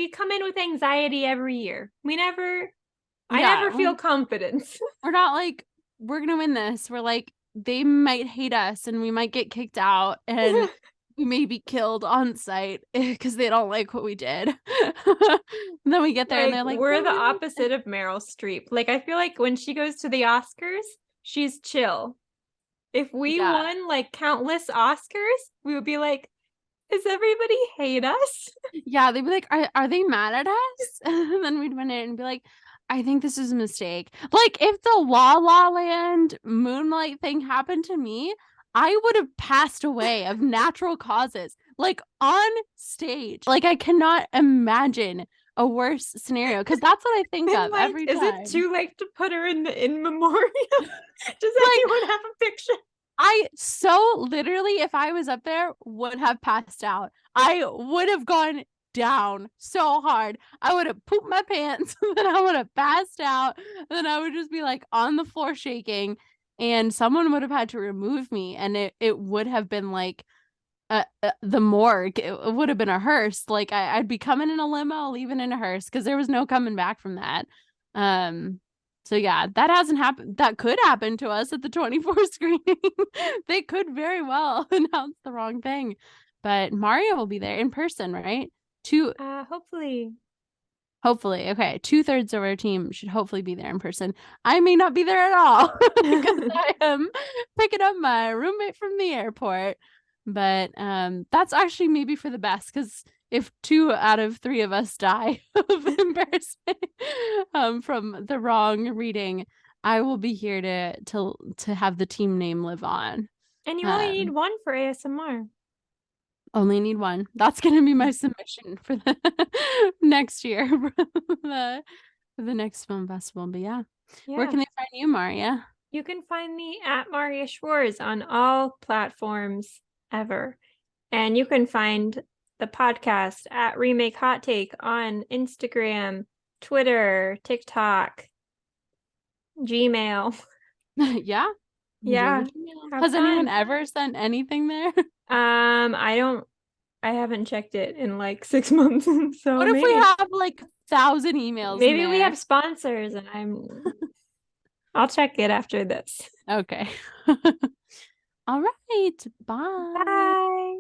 come in with anxiety every year. I never feel confidence. We're not like, we're going to win this. We're like, they might hate us and we might get kicked out and we may be killed on site because they don't like what we did. Then we get there and they're like, we're the opposite of Meryl Streep. Like, I feel like when she goes to the Oscars, she's chill. If we won like countless Oscars, we would be like, does everybody hate us? Yeah, they'd be like, are they mad at us? And then we'd win it and be like, I think this is a mistake. Like, if the La La Land Moonlight thing happened to me, I would have passed away of natural causes, like on stage. Like, I cannot imagine a worse scenario because that's what I think of every time. Is it too late to put her in memoriam? Does anyone have a picture? I so literally, if I was up there, would have passed out. I would have gone down so hard. I would have pooped my pants, and then I would have passed out, and then I would just be like on the floor shaking, and someone would have had to remove me, and it would have been like the morgue. It would have been a hearse. Like I'd be coming in a limo, leaving in a hearse because there was no coming back from that. So yeah, that hasn't happened. That could happen to us at the 24 screening. They could very well announce the wrong thing. But Marriya will be there in person, right? Hopefully. Hopefully. Okay. 2/3 of our team should hopefully be there in person. I may not be there at all because I am picking up my roommate from the airport. But that's actually maybe for the best because if 2 out of 3 of us die of embarrassment from the wrong reading, I will be here to have the team name live on. And you only need one for ASMR. Only need one. That's going to be my submission for the next year for the next film festival. But yeah. Where can they find you, Marriya? You can find me at Marriya Schwarz on all platforms ever. And you can find the podcast at Remake Hot Take on Instagram, Twitter, TikTok, Gmail. Yeah. Yeah. Has anyone ever sent anything there? I haven't checked it in like 6 months. So what if we have like 1,000 emails? Maybe we have sponsors and I'll check it after this. Okay. All right. Bye. Bye.